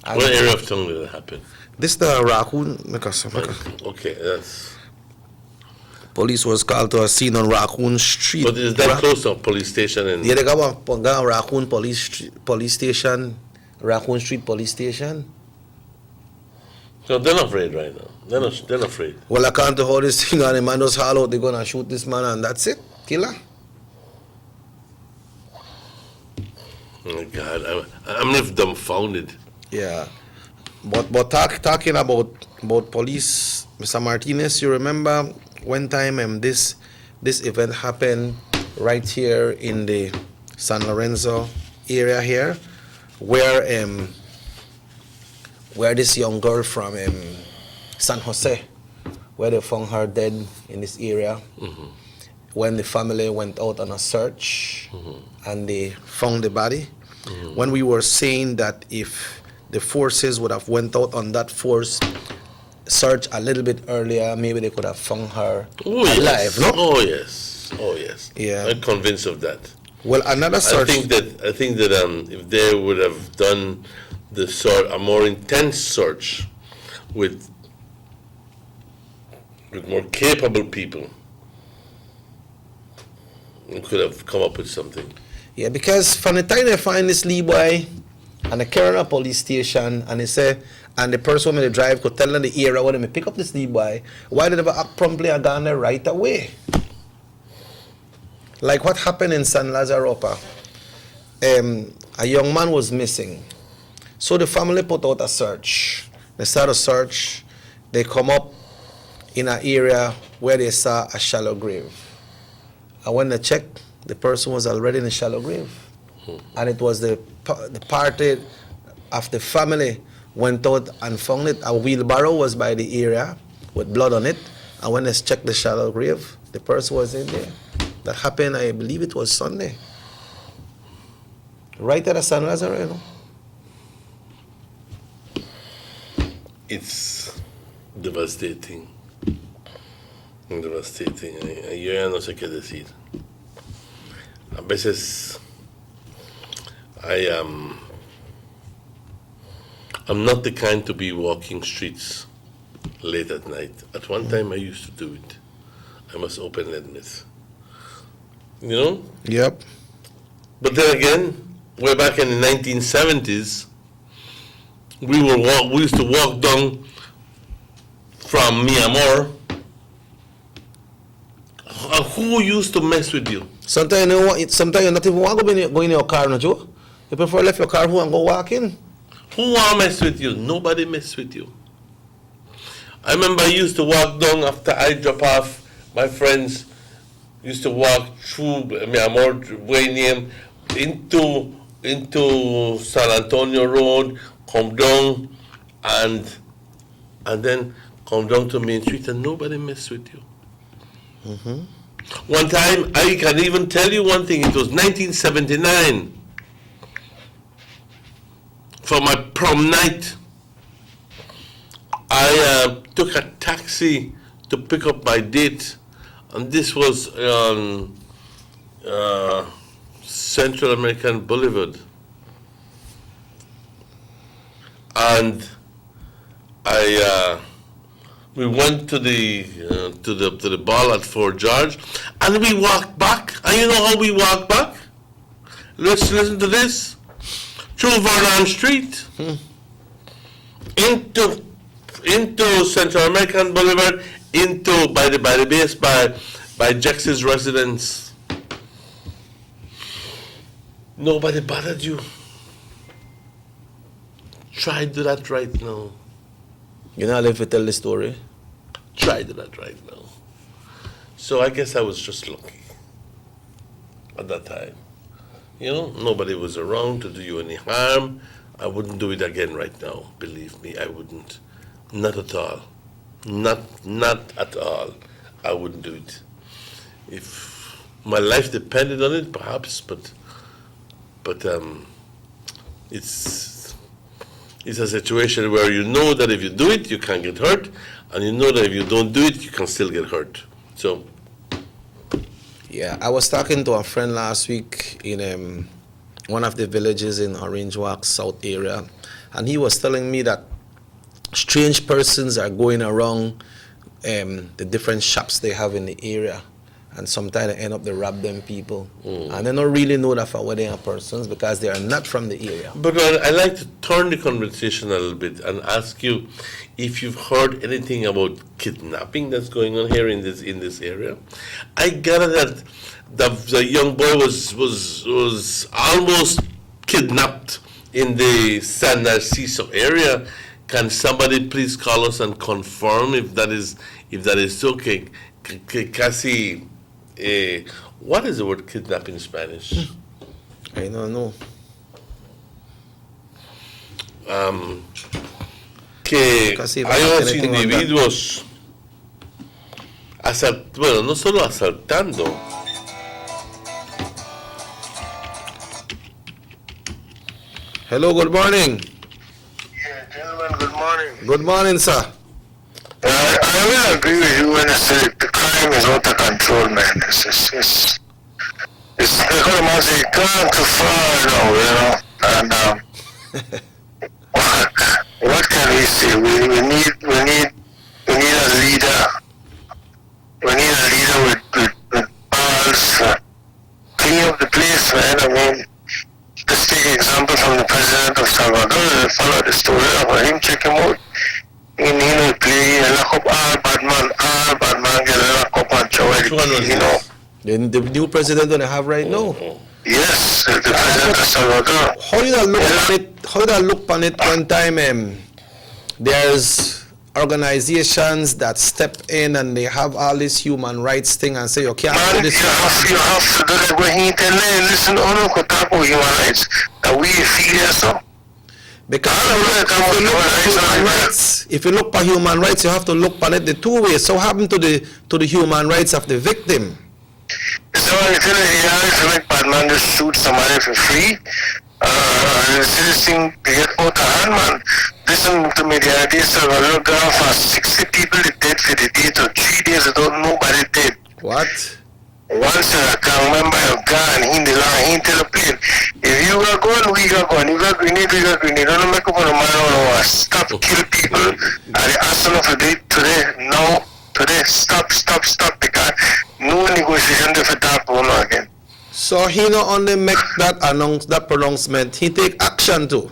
And what area of town did that happen? This the Raccoon. Okay, that's... Police was called to a scene on Raccoon Street. But is that close to a police station? Yeah, they got one Raccoon police station, Raccoon Street police station. So they're not afraid right now. They're not afraid. Well, I can't how this thing on the man just haul out, they're gonna shoot this man and that's it. Killer. Oh my God, I'm left dumbfounded. Yeah. But talking about police, Mr. Martinez, you remember one time this event happened right here in the San Lorenzo area here, where this young girl from San Jose, where they found her dead in this area. Mm-hmm. When the family went out on a search, and they found the body. Mm-hmm. When we were saying that if the forces would have went out on that force search a little bit earlier, maybe they could have found her alive, yes. no? Oh yes. Yeah. I'm convinced of that. Well, another search. I think that if they would have done a more intense search with more capable people, we could have come up with something. Yeah, because from the time they find this Lee boy and they carry a police station and they say, and the person when they drive could tell them the area where they may pick up this Lee boy, why did they never act promptly and gone there right away? Like what happened in San Lazaro, a young man was missing. So the family put out a search. They start a search. They come up in an area where they saw a shallow grave. And when they checked, the person was already in a shallow grave. And it was the party of the family went out and found it. A wheelbarrow was by the area with blood on it. And when they checked the shallow grave, the person was in there. That happened, I believe it was Sunday. Right at the San Lazaro, you know. It's devastating. Devastating. Yo ya no sé qué decir. A veces I'm not the kind to be walking streets late at night. At one time I used to do it. I must openly admit. You know? Yep. But then again, way back in the 1970s, we used to walk down from Miamor. Who used to mess with you? Sometimes you not even want to go in your car, no Joe? You prefer left your car home and go walk in? Who want to mess with you? Nobody mess with you. I remember I used to walk down after I drop off my friends. Used to walk through Miamor, Wayne, into San Antonio Road, come down, and then come down to Main Street, and nobody mess with you. Mm-hmm. One time, I can even tell you one thing. It was 1979. For my prom night, I took a taxi to pick up my date, and this was on Central American Boulevard. And we went to the ball at Fort George, and we walked back. And you know how we walked back? Let's listen to this. Through Vernon Street, into Central American Boulevard, by the base by Jax's residence. Nobody bothered you. Try to do that right now. You know, if you tell the story. Try to do that right now. So I guess I was just lucky at that time. Nobody was around to do you any harm. I wouldn't do it again right now. Believe me, I wouldn't. Not at all. Not at all. I wouldn't do it. If my life depended on it, perhaps, but it's a situation where you know that if you do it, you can't get hurt, and you know that if you don't do it, you can still get hurt. So. Yeah, I was talking to a friend last week in one of the villages in Orange Walk South area, and he was telling me that strange persons are going around the different shops they have in the area, and sometimes they end up they rob them people, and they don't really know that for where they are persons because they are not from the area. But I'd like to turn the conversation a little bit and ask you if you've heard anything about kidnapping that's going on here in this area. I gather that the young boy was almost kidnapped in the San Narciso area. Can somebody please call us and confirm if that is okay? Casi, what is the word kidnap in Spanish? I don't know. Que hay unos individuos no solo asaltando. Hello, good morning. Yeah, gentlemen, good morning. Good morning, sir. I will agree with you when I say the crime is out of control, man. It's gone too far now, and what can we say? We need a leader. We need a leader with balls. Clean up the place, man. I mean, let's take example from the president of Salvador. Follow the story of him. Check him out. In play lock up all bad man get lock up and The new president that I have right now. Yes, the president of Salvador. How did I look on it? How did I look on it one time? There's organizations that step in and they have all this human rights thing and say you can't do this. You have to do that when he tell them, listen, no could talk about human rights. That we feel so. Because if you look for human rights, you have to look on it the two ways. So what happened to the human rights of the victim? So I tell you, if you make bad man just shoot somebody for free, this thing get out of hand, man. Listen to me, the idea is a little girl for 60 people dead for the day to 3 days without nobody dead. What? Once I can remember your gun, he tell the plane, if you got gun, we got gun. You got grenade, we got grenade. Don't make up on the man or stop kill people. And they ask enough to do it today. No, today stop because no negotiation to that one again. So he not only make that pronouncement, he take action too.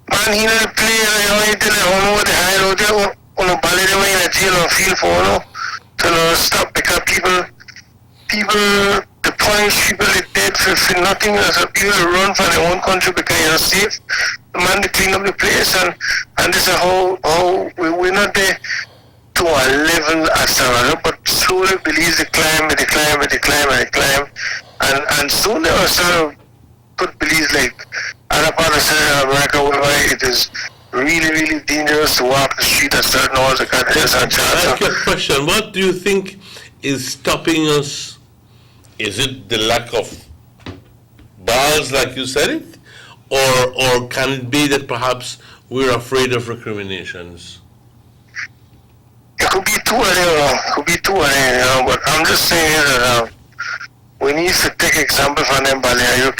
Man, he not play, he tell you what the hell out there, on the ball in a jail or field for to stop because people, the punish people is dead for nothing. So people run for their own country because you're safe. The man to clean up the place and this is how we're not there to a level at Salvador, but slowly believes the climb. And soon they will start to put beliefs like other parts of Central America whereby it is really, really dangerous to walk the street at certain hours because there's a chance. I ask you a question. What do you think is stopping us? Is it the lack of balls, like you said it? Or can it be that perhaps we're afraid of recriminations? It could be two of them, but I'm just saying that we need to take example from them, but you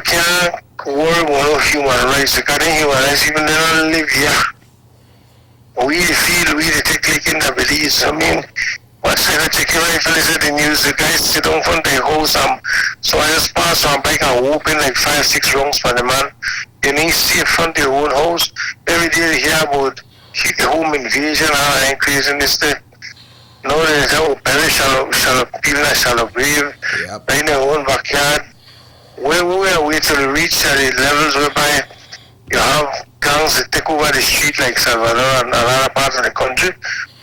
can't worry about human rights, because human rights, even they don't live here. We take in the beliefs. I mean, what's the chicken rifle is at the news? The guys sit down front of the house, so I just pass on bike and open like 5-6 rounds for the man. Then he see in front of their own house. Every day they hear about home invasion and craziness there. Now there's a people that shall brave in their own backyard. We are waiting to reach the levels whereby you have gangs that take over the street like Salvador and other parts of the country.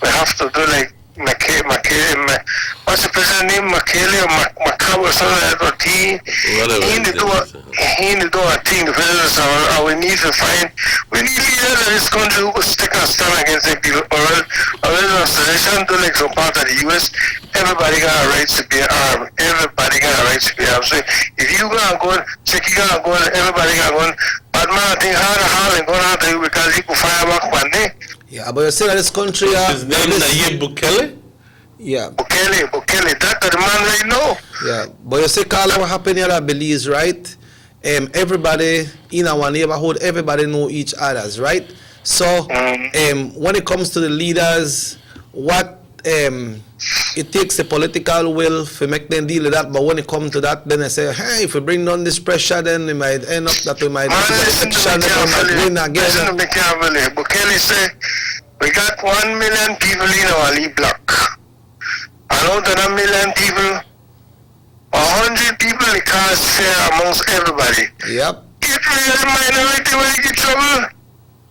We have to do like what's the president name? McKaylee or McCall or something like that. He need to do a thing. The president said, we need to find, we need leaders in this country who could stick and stand against the people. Or else, suggestion to like some part of the U.S., everybody got a right to be armed. Everybody got a right to be armed. So if you got a gun, Chicky got a gun, everybody got a gun. But man, I think hard and going after you because he could fire back one day. Yeah, but you see that this country... His name is Nayib Bukele? Yeah. Bukele, that's the man right now. Yeah, but you see, Carla, what happened here at Belize, right? Everybody in our neighborhood, everybody know each other's, right? So, when it comes to the leaders, what it takes a political will to make them deal with that, but when it comes to that, then they say, hey, if we bring down this pressure, then we might end up that we might win again. Listen to me carefully. Bukele say, we got 1 million people in our lead block. And out of that million people, 100 people they cause fear amongst everybody. Yep. Get rid of the minority when you get trouble.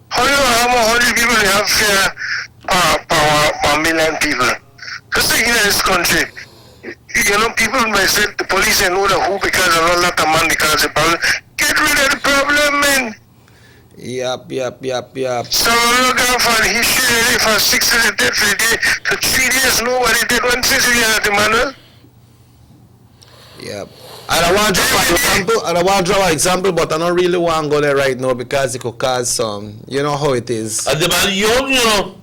How do you have 100 people they have fear per 1 million people? Just think in this country, you know, people may say the police and know the who because of all that man because of the problem. Get rid of the problem, man. Yep. So we're looking for the history for 6 days dead for the day to 3 days nobody did 1 6 years at the manual. Yep. And I want to draw an example, but I don't really want to go there right now because it could cause some, you know how it is. At the man young, you know.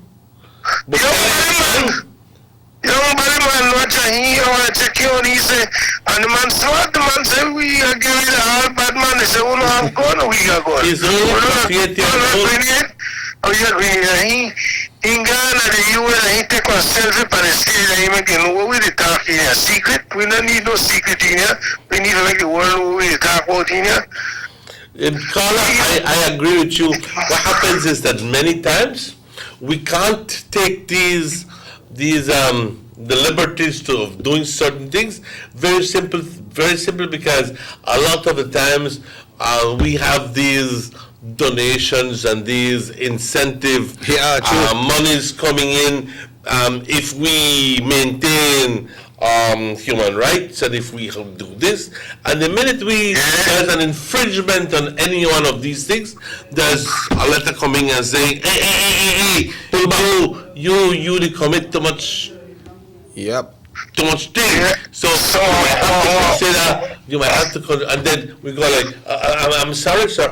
Young man, watch he want to check you and he say, and the man smart, the man say, we are giving the all bad man. They say, we don't have gun, we got gun. He's really he in Ghana, the UN, he take a selfie for the stage and he make it know what we talk in here. Secret, we don't need no secret in here. We need to make the world know what we talk about in here. Carla, I agree with you. What happens is that many times we can't take the liberties of doing certain things. Very simple because a lot of the times we have these donations and these incentive monies coming in. If we maintain human rights and if we do this, and the minute there's an infringement on any one of these things, there's a letter coming and saying, hey, you commit too much. Yep. Too much thing. So you might have to consider. You might have to, and then we go like, I'm sorry, sir,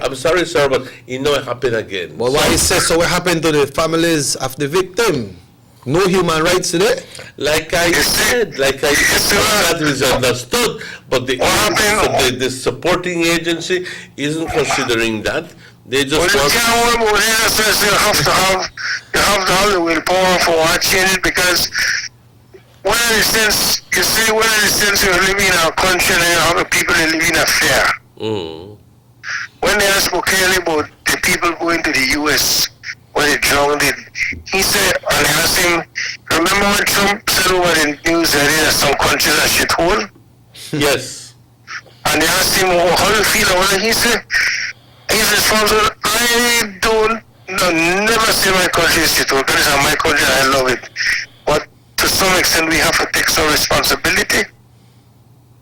but it never happen again. Well, why he says so? What happened to the families of the victim? No human rights today? Like I said, that is understood, but the supporting agency isn't considering that. They just you have to have the willpower for watching it because one of the sense you're living in our country and how the people are living in fear. When they asked Bukele about the people going to the US when they drowned it, he said, and they asked him, remember when Trump said over the news that there are some countries that shithole? Yes. And they asked him, how do you feel about it? He said, his response was, never say my country is shithole. That is my country and I love it. But to some extent, we have to take some responsibility.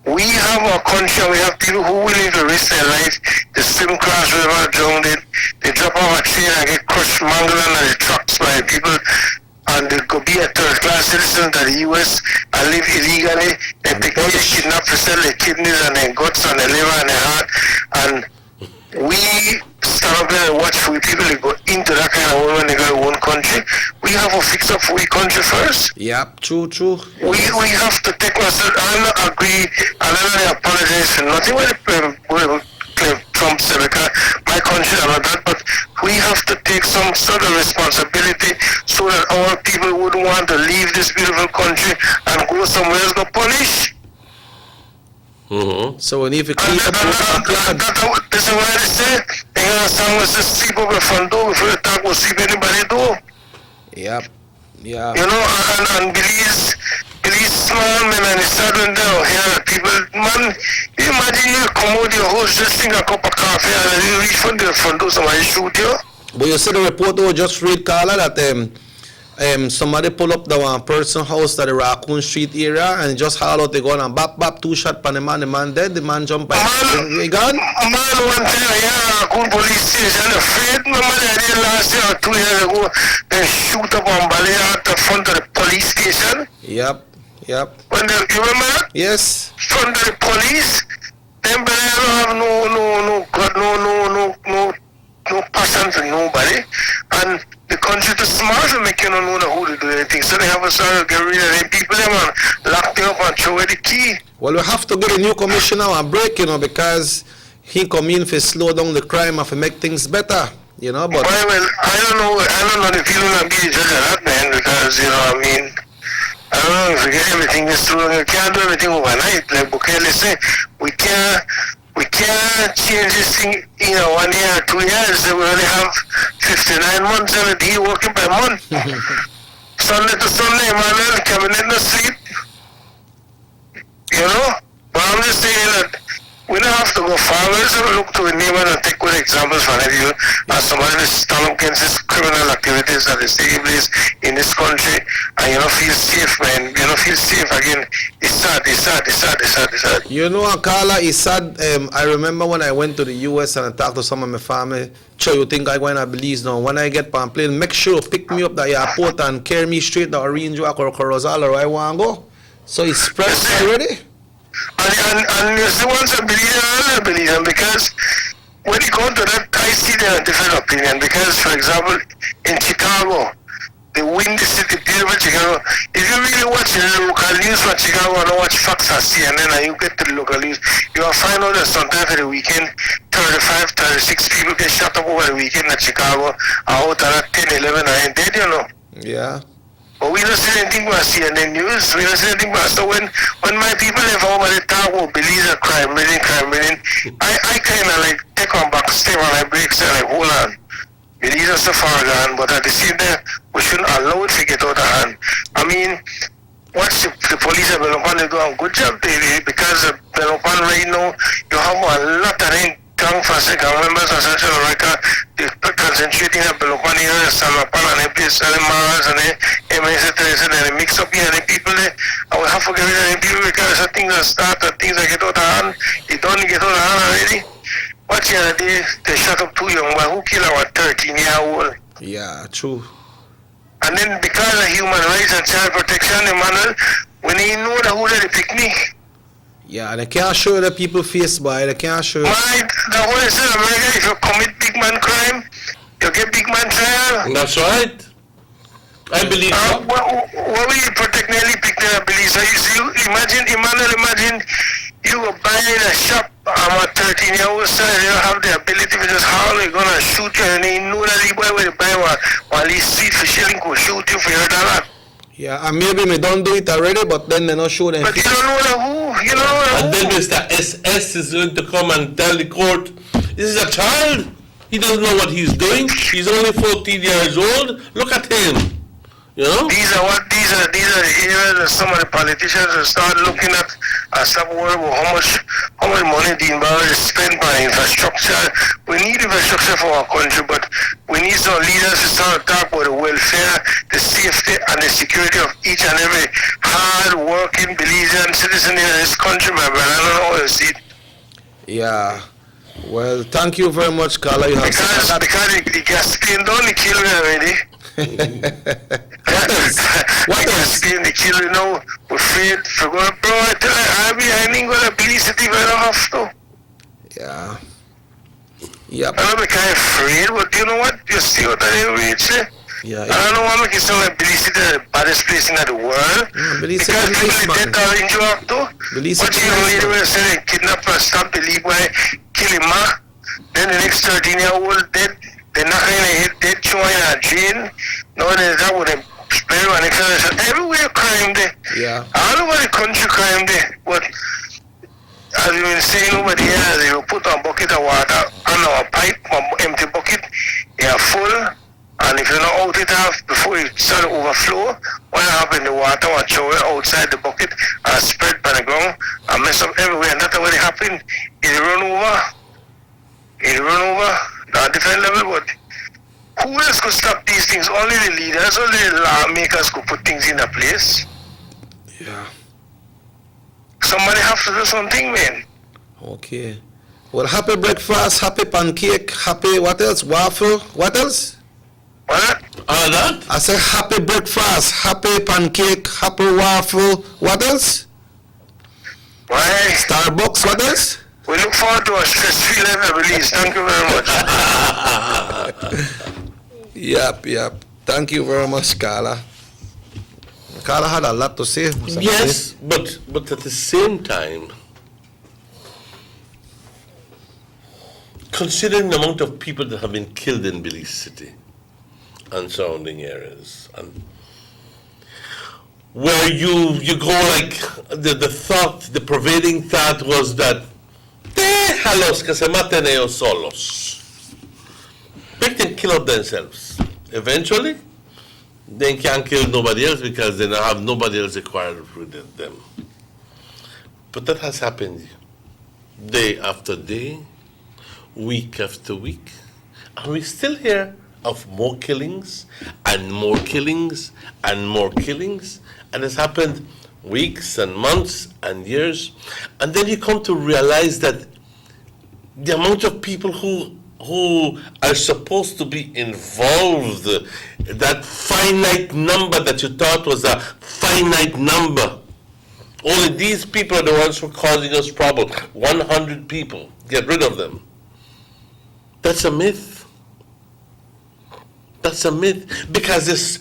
We have our country, we have people who are willing to risk their lives. They swim across river, drowned it. They drop off a train and get crushed, mangled under the trucks by people. And they could be a third-class citizen to the U.S. and live illegally. They pick up the kidnap to sell their kidneys and their guts and their liver and their heart. And we stand up there and watch for people that go into that kind of world when they go to one country. We have to fix up for we country first. Yep, true. We have to take ourselves. I don't agree. I don't apologize for nothing with Trump said because my country and all that, but we have to take some sort of responsibility so that our people wouldn't want to leave this beautiful country and go somewhere else to punish. So we need to clean up this is why they say they got someone to sleep over the front door before the dog will sleep anybody door. Yep. Yeah. You know, and Belize small men and they started down here people, man, you imagine you come out your house just drink a cup of coffee and you reach from the front door somebody shoot you. But you see the report though, just read Carla that somebody pull up the one person house at the Raccoon Street area and just haul out the gun and bap 2 shot pan the man dead, the man jump back. He gone? A man one time here at Raccoon police station, afraid my mother did last year or 2 years ago, they shoot up on Bali at the front of the police station. Yep. When they, you remember that? Yes. Front of the police, them but I don't have no passion for nobody, and the country too smart to make you not know who to do anything. So they have to start to get rid of them people, them and lock them up and throw away the key. Well, we have to get a new commissioner and break, because he come in to slow down the crime and to make things better, But well, I don't know the feeling of being judge of that, man, because I don't know if we get everything this through. We can't do everything overnight. Like Bukele say, we can't change this thing in 1 year or 2 years. We only have 59 months and a day working by month. Sunday to Sunday, man, cabinet no sleep. But I'm just saying that we don't have to go far. We just look to a neighbor and take good examples from it. As somebody to stand up against these criminal activities that is taking place in this country, and you don't feel safe, man. You don't feel safe again. It's sad. Carla, it's sad. I remember when I went to the US and I talked to some of my family. Sure, you think I'm going to Belize now. When I get on plane, make sure you pick me up at the airport and carry me straight to Orange Walk or Corozal or I want to go. So it's spread already. And you see, once I believe them, because when you go to that, I see a different opinion. Because, for example, in Chicago, the windy city, beautiful Chicago. If you really watch the local news from Chicago and watch Fox or CNN and you get to the local news, you will find out that sometimes for the weekend, 35, 36 people get shot up over the weekend in Chicago. Out of that 10, 11 are dead, Yeah. But we don't see anything about CNN news. We don't see anything about. So when my people live over the talk about Belize crime reading, I kind of like take on back step and I break and like, hold on. Belize is so far gone, but at the same time, we shouldn't allow it to get out of hand. I mean, watch the police at Belopan, they do a good job, because Belopan right now, you have a lot of them gang members of Central America, they concentrating at Belopan here, Salapan and they place Mars and MS3 and they mix up here and the people there, and we have to get rid of the people because the things that start and things that get out of hand, they don't get out of hand already. Watch the other day, they shot up 2 young boys who killed our 13-year-old. Yeah, true. And then because of human rights and child protection, Emmanuel, when they know that who they pick me. Yeah, they can't show the people face by, they can't show. Right, the whole is in America, if you commit big man crime, you get big man trial. That's right. I believe so. What will you protect nearly pick the police? So you imagine, Emmanuel, you go buy in a shop, I'm a 13-year-old son, they don't have the ability to just how they're going to shoot you, and they know that the boy will buy one least seat for shilling could shoot you for your dollar. Yeah, and maybe we don't do it already, but then they not show them. But you don't know who, And then Mr. SS is going to come and tell the court, this is a child. He doesn't know what he's doing. He's only 14 years old. Look at him. These are the areas that some of the politicians will start looking at and stop worrying about how much money the environment is spent on infrastructure. We need infrastructure for our country, but we need some leaders to start to talk about the welfare, the safety, and the security of each and every hard-working Belizean citizen in this country, my brother. I don't know how you see it. Yeah. Well, thank you very much, Carla. Because the gas being done, they kill me already. What else? The children know we're afraid for going, bro. I ain't gonna police it if I don't have to. Yeah. Yep. I don't be kind of afraid, but you know what? You see what I reach? Yeah. I don't know why I'm making sound like Belize is the baddest place in the world. Belize because people dead are in Joak too. What you lady will say they kidnap and stamp the lead boy, kill him, then the next 13-year-old dead. They're not going to hit dead joint or drain. No, that would have spread on it. Everywhere crime there. Yeah. All over the country crime there. But as you been saying over the years, they will put a bucket of water on our pipe, an empty bucket, they are full. And if you're not out it half before it start to overflow, what happens? The water will throw it outside the bucket and spread by the ground and mess up everywhere. And that's what happened. It run over. At a different level, but who else could stop these things. Only the leaders, only the lawmakers could put things in a place. Yeah. Somebody have to do something, man. Okay. Well, happy breakfast, happy pancake, happy what else? Waffle. What else? What? That? I said happy breakfast, happy pancake, happy waffle. What else? Why? Starbucks. What else? We look forward to a stress-free life release. Thank you very much. Yep. Thank you very much, Carla. Carla had a lot to say. Yes, but at the same time, considering the amount of people that have been killed in Belize City and surrounding areas, and where you go like the prevailing thought was that déjalos que se maten ellos solos. Make them kill up themselves. Eventually, they can't kill nobody else because they now have nobody else required with them. But that has happened day after day, week after week, and we still hear of more killings and more killings and more killings, and it's happened weeks and months and years, and then you come to realize that the amount of people who are supposed to be involved, that finite number that you thought was a finite number, only these people are the ones who are causing us trouble. 100 people, get rid of them. That's a myth. That's a myth, because this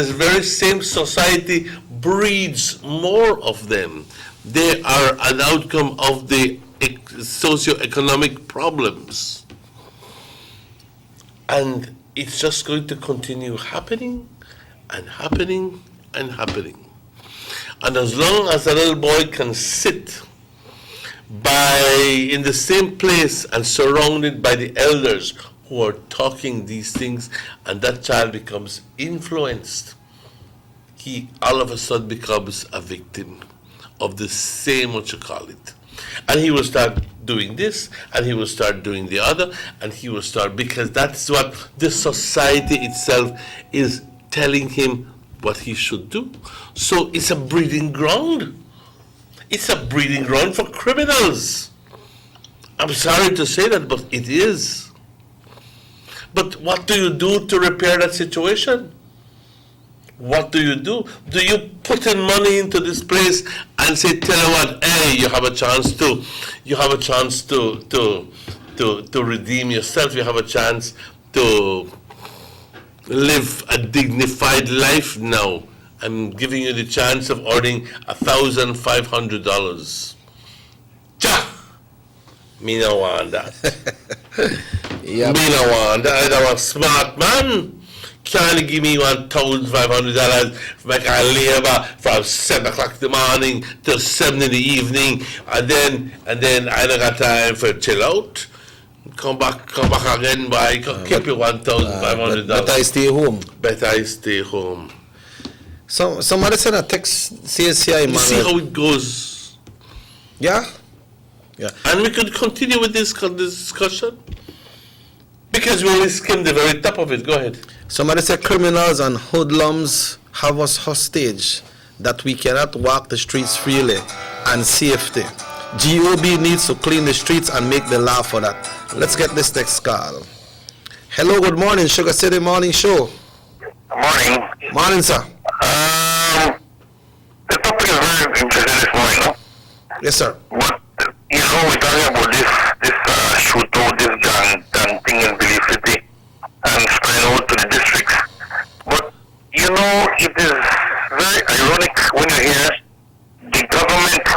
very same society breeds more of them. They are an outcome of the socioeconomic problems. And it's just going to continue happening and happening and happening. And as long as a little boy can sit in the same place and surrounded by the elders who are talking these things, and that child becomes influenced, he all of a sudden becomes a victim of the same, what you call it. And he will start doing this, and he will start doing the other, and he will start, because that's what the society itself is telling him what he should do. So it's a breeding ground. It's a breeding ground for criminals. I'm sorry to say that, but it is. But what do you do to repair that situation? What do you do? Do you put in money into this place and say, tell you what, hey, you have a chance to redeem yourself. You have a chance to live a dignified life now. I'm giving you the chance of earning $1,500. Cha! Me no want that. Yep. Me no want that. I'm a smart man. Can't give me $1,500 make I labor from 7 o'clock in the morning till 7 in the evening, and then I don't got time for chill out. Come back again, boy. Keep your $1,500. Better I stay home. Better I stay home. So somebody sent a text says here, You see how it goes. Yeah. And we could continue with this discussion because we only skimmed the very top of it. Go ahead. Somebody said criminals and hoodlums have us hostage, that we cannot walk the streets freely and safety. GOB needs to clean the streets and make the law for that. Let's get this next call. Hello, good morning, Sugar City Morning Show. Morning. Morning, sir. The topic is very interesting this morning, no? Yes, sir. But, we're talking about this shootout, this gang thing in Belize City, and spreading out to the districts. But, it is very ironic when you hear the government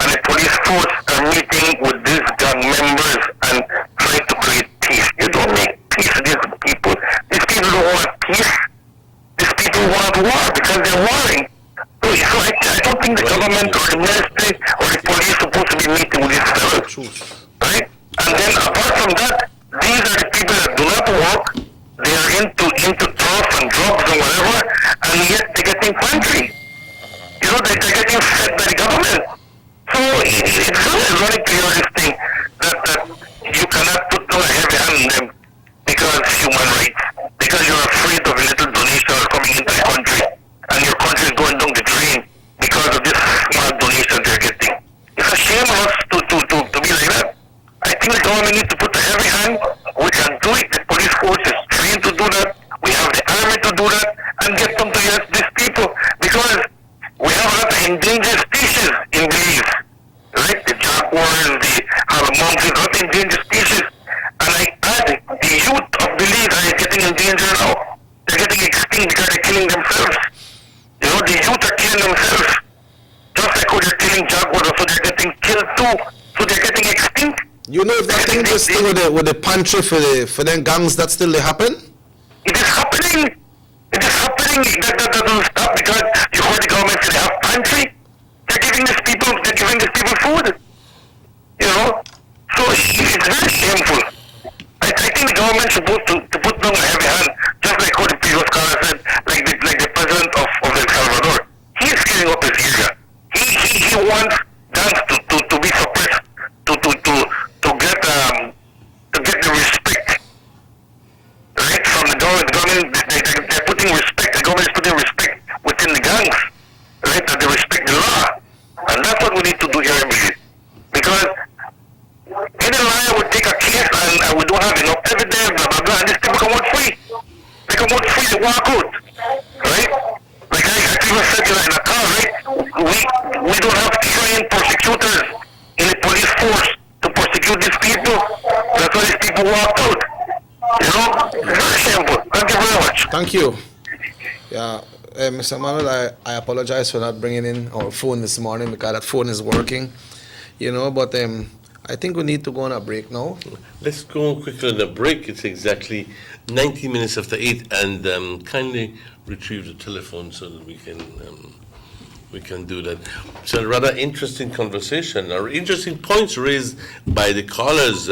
and the police force are meeting with these gang members and trying to create peace. You don't make peace with these people. These people don't want peace. These people want war because they're warring. So I don't think the government or the ministry or the police are supposed to be meeting with these fellows. Right? And then apart from that, these are the people that do not work. They are into turf and drugs and whatever, and yet they're getting country. They're getting fed by the government. So it's very ironic to hear this thing that you cannot put down a heavy hand on them because you human rights because you're afraid of a little donation coming into the country, and your country is going down the drain because of this small donation they're getting. It's a shame of us to be like that. I think the government needs to put a heavy hand. We can do it. The police force is trained to do that. We have the army to do that, and get them to help these people, because we have a lot of endangered species in Belize, right? The jaguars, the halamonkeys, a lot of endangered species. And I add, the youth of Belize are getting endangered now. They're getting extinct because they're killing themselves. You know, the youth are killing themselves. Just like how they're killing jaguars, so they're getting killed too. So they're getting extinct. You know, if that thing just still with the pantry for them gangs, that still they happen? It is happening. It is happening. That doesn't stop because you heard the government say they have pantry. They're giving these people food. You know? So it's very shameful. I think the government should put down a heavy hand, just like what the previous caller said, like the president of El Salvador. He's cleaning up his area. He wants gangs to be suppressed, to get the respect, right, from the government. The government, they're putting respect. The government is putting respect within the gangs, right, that they respect the law. And that's what we need to do here in Belize. Because any lawyer would take a case and we don't have enough evidence, blah, blah, blah, and these people come out free. They come out free, they walk out, right? Like I even said in a car, right? We don't have trained prosecutors in the police force to prosecute these people. That's why these people walked out. You know? It's very simple. Thank you very much. Thank you. Yeah, Mr. Manuel, I apologize for not bringing in our phone this morning because that phone is working. You know, but I think we need to go on a break now. Let's go quickly on a break. It's exactly 90 minutes after 8, and kindly retrieve the telephone so that we can do that. It's a rather interesting conversation, or interesting points raised by the callers.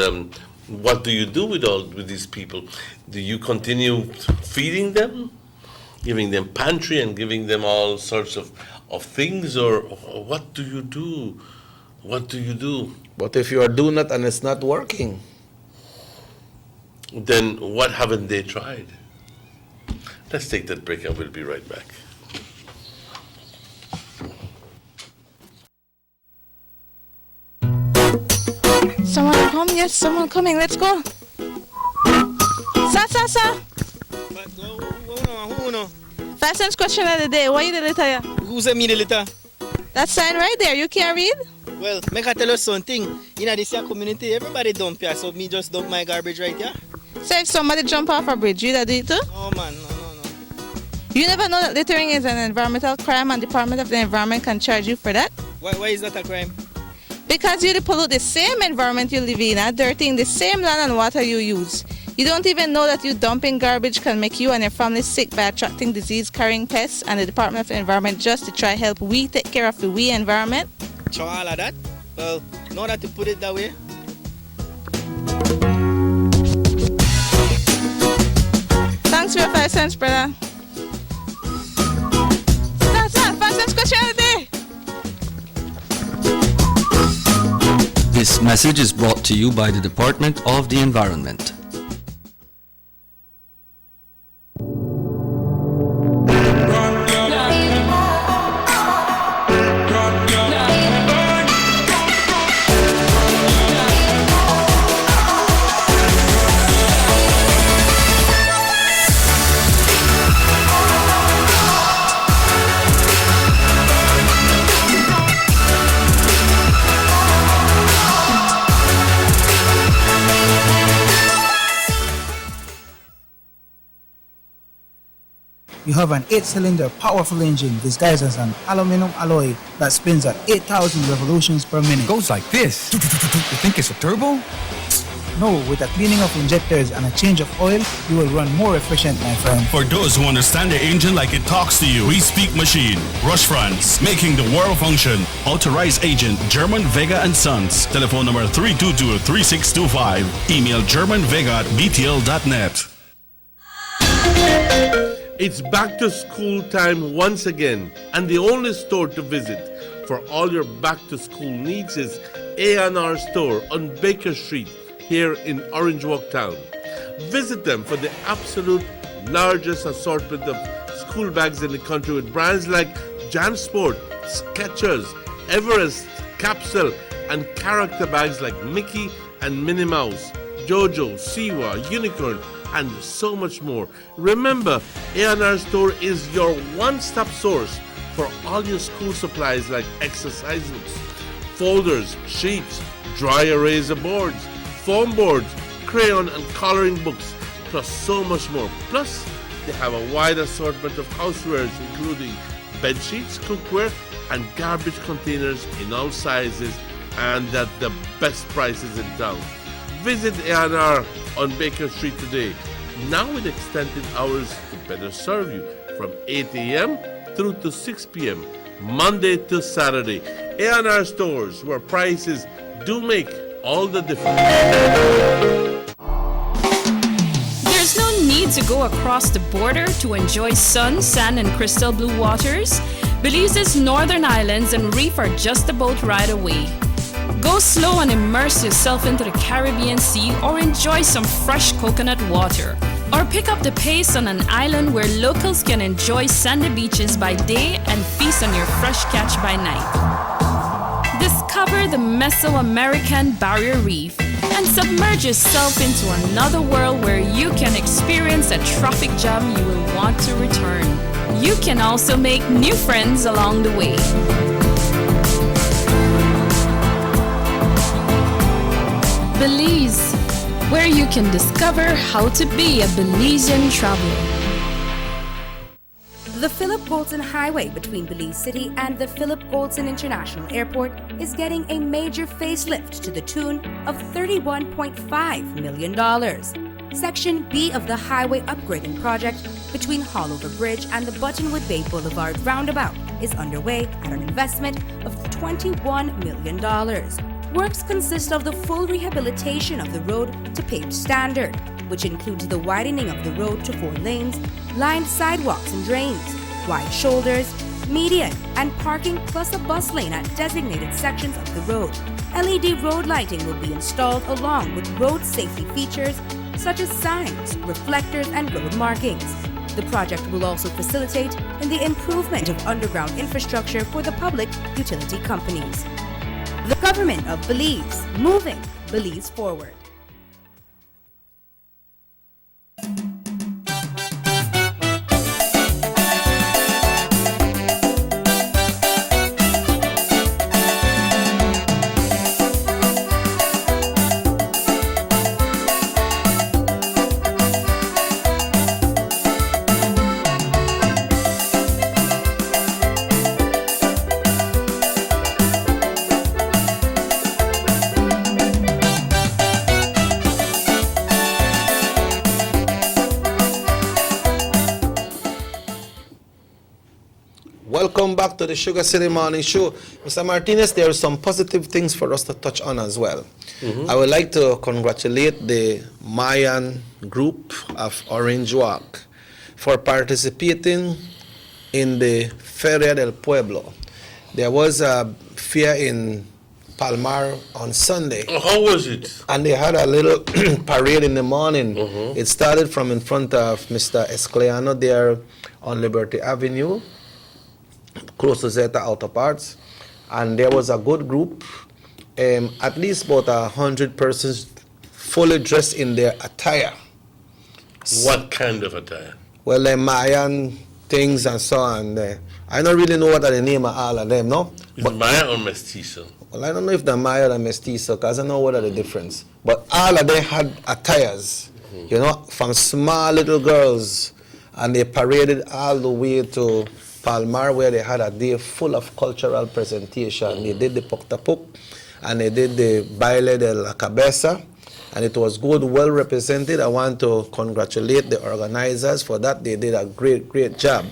What do you do with these people? Do you continue feeding them, giving them pantry and giving them all sorts of things, or what do you do? What do you do? But if you are doing that and it's not working, then what haven't they tried? Let's take that break and we'll be right back. Someone come? Yes, someone coming. Let's go. Sa. First sense question of the day. What you the letter? Who sent me the letter? That sign right there. You can't read? Well, make I tell you something. In this community, everybody dump here, so me just dump my garbage right here. So if somebody jump off a bridge, you that do it too? No, man, no. You never know that littering is an environmental crime and Department of the Environment can charge you for that? Why is that a crime? Because you pollute the same environment you live in, dirtying the same land and water you use. You don't even know that you dumping garbage can make you and your family sick by attracting disease-carrying pests, and the Department of the Environment just to try help we take care of the environment. All of that? Well, now that you put it that way. Thanks for your 5 cents, brother. That's 5 cents question of the day. This message is brought to you by the Department of the Environment. You have an 8-cylinder powerful engine disguised as an aluminum alloy that spins at 8,000 revolutions per minute. Goes like this. You think it's a turbo? No, with a cleaning of injectors and a change of oil, you will run more efficient, my friend. For those who understand the engine like it talks to you, we speak machine. Rush France, making the world function. Authorized agent, German Vega & Sons. Telephone number 322-3625. Email germanvega@btl.net. It's back to school time once again, and the only store to visit for all your back to school needs is A&R Store on Baker Street here in Orange Walk Town. Visit them for the absolute largest assortment of school bags in the country with brands like JanSport, Skechers, Everest, Capsule, and character bags like Mickey and Minnie Mouse, Jojo, Siwa, Unicorn, and so much more. Remember, A&R Store is your one-stop source for all your school supplies like exercise books, folders, sheets, dry eraser boards, foam boards, crayon and coloring books, plus so much more. Plus, they have a wide assortment of housewares including bed sheets, cookware, and garbage containers in all sizes and at the best prices in town. Visit A&R on Baker Street today, now with extended hours to better serve you from 8 a.m. through to 6 p.m. Monday to Saturday. A&R Stores, where prices do make all the difference. There's no need to go across the border to enjoy sun, sand, and crystal blue waters. Belize's northern islands and reef are just a boat ride away. Go slow and immerse yourself into the Caribbean Sea or enjoy some fresh coconut water. Or pick up the pace on an island where locals can enjoy sandy beaches by day and feast on your fresh catch by night. Discover the Mesoamerican Barrier Reef and submerge yourself into another world where you can experience a traffic jam you will want to return. You can also make new friends along the way. Belize, where you can discover how to be a Belizean traveler. The Philip Goldson Highway between Belize City and the Philip Goldson International Airport is getting a major facelift to the tune of $31.5 million. Section B of the highway upgrading project between Haulover Bridge and the Buttonwood Bay Boulevard roundabout is underway at an investment of $21 million. Works consist of the full rehabilitation of the road to paved standard, which includes the widening of the road to 4 lanes, lined sidewalks and drains, wide shoulders, median, and parking plus a bus lane at designated sections of the road. LED road lighting will be installed along with road safety features such as signs, reflectors, and road markings. The project will also facilitate in the improvement of underground infrastructure for the public utility companies. The government of Belize, moving Belize forward. Welcome back to the Sugar City Morning Show. Mr. Martinez, there are some positive things for us to touch on as well. I would like to congratulate the Mayan group of Orange Walk for participating in the Feria del Pueblo. There was a fair in Palmar on Sunday. How was it? And they had a little parade in the morning. It started from in front of Mr. Escleano there on Liberty Avenue, close to Zeta Outer Parts, and there was a good group, at least about 100 persons fully dressed in their attire. What kind of attire? Well, the Mayan things and so on. I don't really know what are the name of all of them, no? Is it Maya or Mestizo? Well, I don't know if they're Maya or Mestizo, because I don't know what are the difference. But all of them had attires, you know, from small little girls, and they paraded all the way to Palmar, where they had a day full of cultural presentation. They did the Poctapuk, and they did the Baile de la Cabeza, and it was good, well represented. I want to congratulate the organizers for that. They did a great, great job.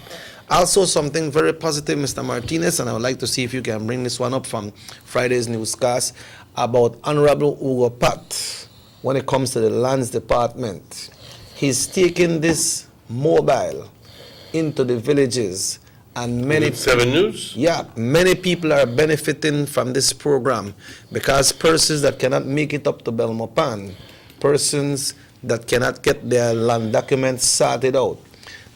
Also, something very positive, Mr. Martinez, and I would like to see if you can bring this one up from Friday's newscast about Honorable Hugo Pat when it comes to the lands department. He's taking this mobile into the villages, and many 7 News? Yeah, many people are benefiting from this program because persons that cannot make it up to Belmopan, persons that cannot get their land documents sorted out.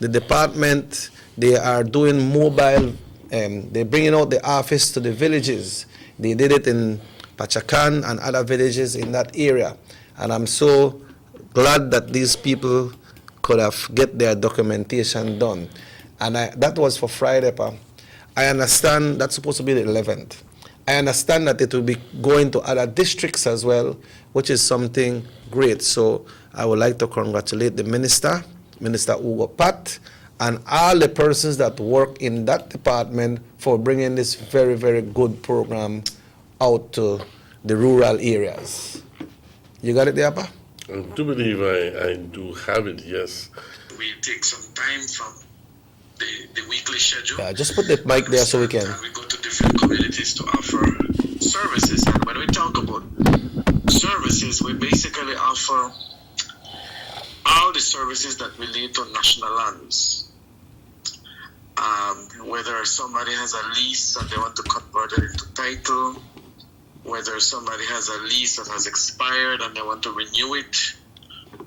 The department, they are doing mobile, they're bringing out the office to the villages. They did it in Pachacan and other villages in that area. And I'm so glad that these people could have get their documentation done. And that was for Friday, Pa. I understand that's supposed to be the 11th. I understand that it will be going to other districts as well, which is something great. So I would like to congratulate the Minister Hugo Pat, and all the persons that work in that department for bringing this very, very good program out to the rural areas. You got it there, Pa? I do believe I do have it, yes. We take some time from the weekly schedule. Yeah, just put the mic there so we can. And we go to different communities to offer services. And when we talk about services, we basically offer all the services that relate to national lands. Whether somebody has a lease and they want to convert it into title, whether somebody has a lease that has expired and they want to renew it,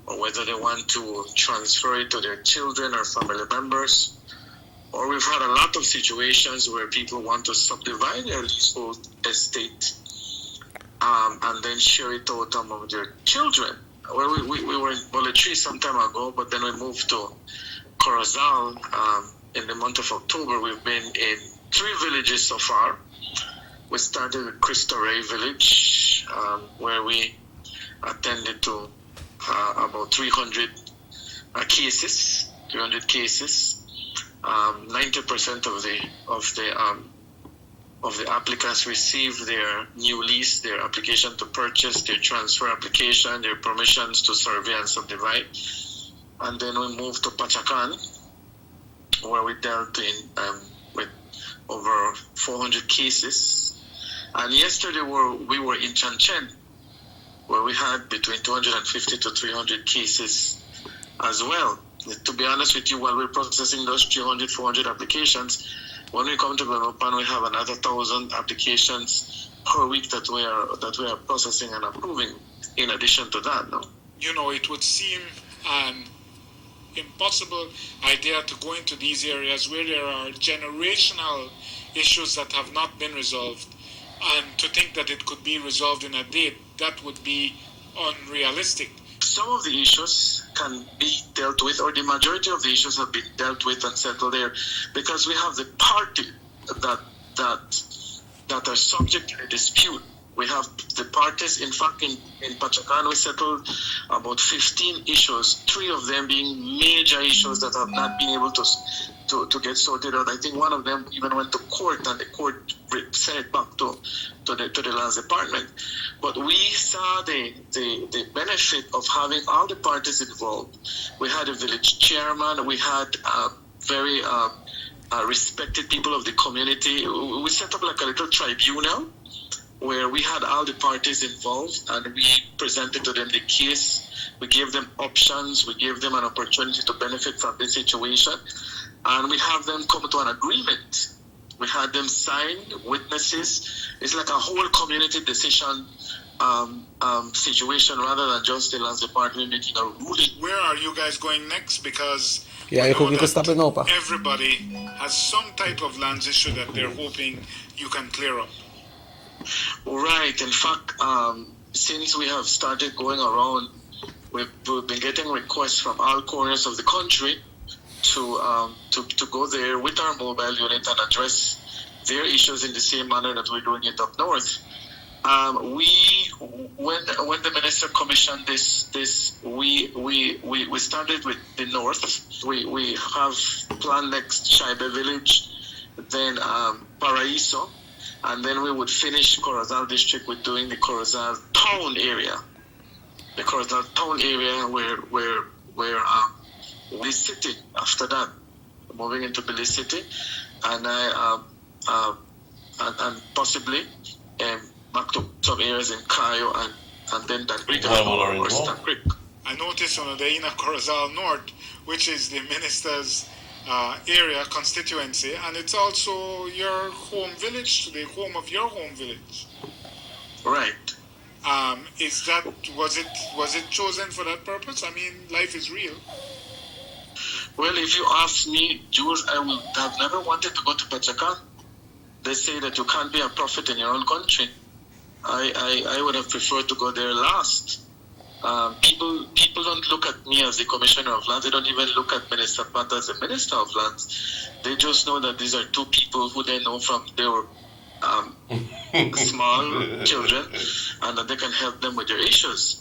or whether they want to transfer it to their children or family members. Or we've had a lot of situations where people want to subdivide their leasehold estate and then share it out among their children. Well, we were in Bolletry some time ago, but then we moved to Corozal in the month of October. We've been in 3 villages so far. We started with Cristo Rey village, where we attended to about 300 cases. 90% of the applicants received their new lease, their application to purchase, their transfer application, their permissions to survey and subdivide. And then we moved to Pachacan, where we dealt with over 400 cases. And yesterday we were in Chanchen, where we had between 250 to 300 cases as well. To be honest with you, while we're processing those 300, 400 applications, when we come to Belmopan, we have another 1,000 applications per week that we are processing and approving. In addition to that, no. You know, it would seem an impossible idea to go into these areas where there are generational issues that have not been resolved, and to think that it could be resolved in a day, that would be unrealistic. Some of the issues can be dealt with, or the majority of the issues have been dealt with and settled there, because we have the party that are subject to the dispute. We have the parties. In fact, in Pachacan, we settled about 15 issues, 3 of them being major issues that have not been able to get sorted out. I think one of them even went to court, and the court sent it back to the lands department. But we saw the benefit of having all the parties involved. We had a village chairman. We had very respected people of the community. We set up like a little tribunal where we had all the parties involved, and we presented to them the case. We gave them options. We gave them an opportunity to benefit from this situation. And we have them come to an agreement. We had them sign witnesses. It's like a whole community decision situation rather than just the lands department making a ruling. Where are you guys going next? Because you can stop it now, Pa. Everybody has some type of lands issue that they're hoping you can clear up. Right. In fact, since we have started going around, we've been getting requests from all corners of the country to go there with our mobile unit and address their issues in the same manner that we're doing it up north. When the minister commissioned this, we started with the north. We have planned next Shaibe village, then Paraiso, and then we would finish Corozal district with doing the Corozal town area. The Corozal town area where Belize City after that, moving into Belize City, and possibly back to some areas in Cayo and then that Creek or Stan Creek. I noticed on the Ina Corozal North, which is the minister's area constituency, and it's also your home village, the home of your home village. Right. Was it chosen for that purpose? I mean, life is real. Well, if you ask me, Jews, I would have never wanted to go to Pachacan. They say that you can't be a prophet in your own country. I would have preferred to go there last. People don't look at me as the commissioner of lands. They don't even look at Minister Pat as the minister of lands. They just know that these are two people who they know from they were small children, and that they can help them with their issues.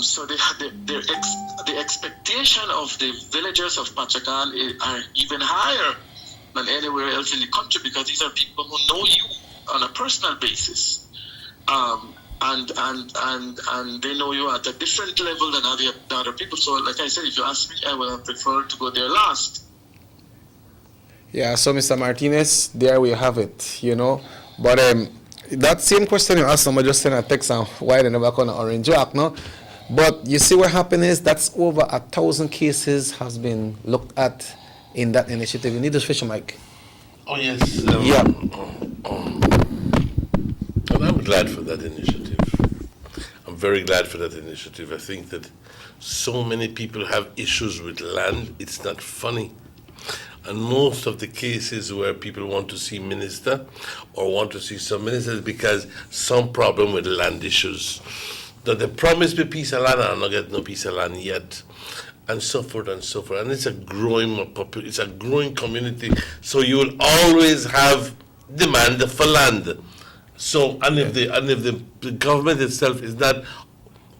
So they had the expectation of the villagers of Pachacan are even higher than anywhere else in the country, because these are people who know you on a personal basis. And they know you at a different level than the other people. So, like I said, if you ask me, I would have preferred to go there last. Yeah, so Mr. Martinez, there we have it, you know. But that same question you asked, somebody just sent a text on why they never come to Orange Walk, no? But you see what happened is that's over 1,000 cases has been looked at in that initiative. You need this fish mic. Oh, yes. Yeah. And I'm glad for that initiative. I'm very glad for that initiative. I think that so many people have issues with land. It's not funny. And most of the cases where people want to see minister or want to see some ministers because some problem with land issues. That they promise me piece of land and I don't get no piece of land yet. And so forth and so forth. And it's a growing community. So you will always have demand for land. So if the government itself is not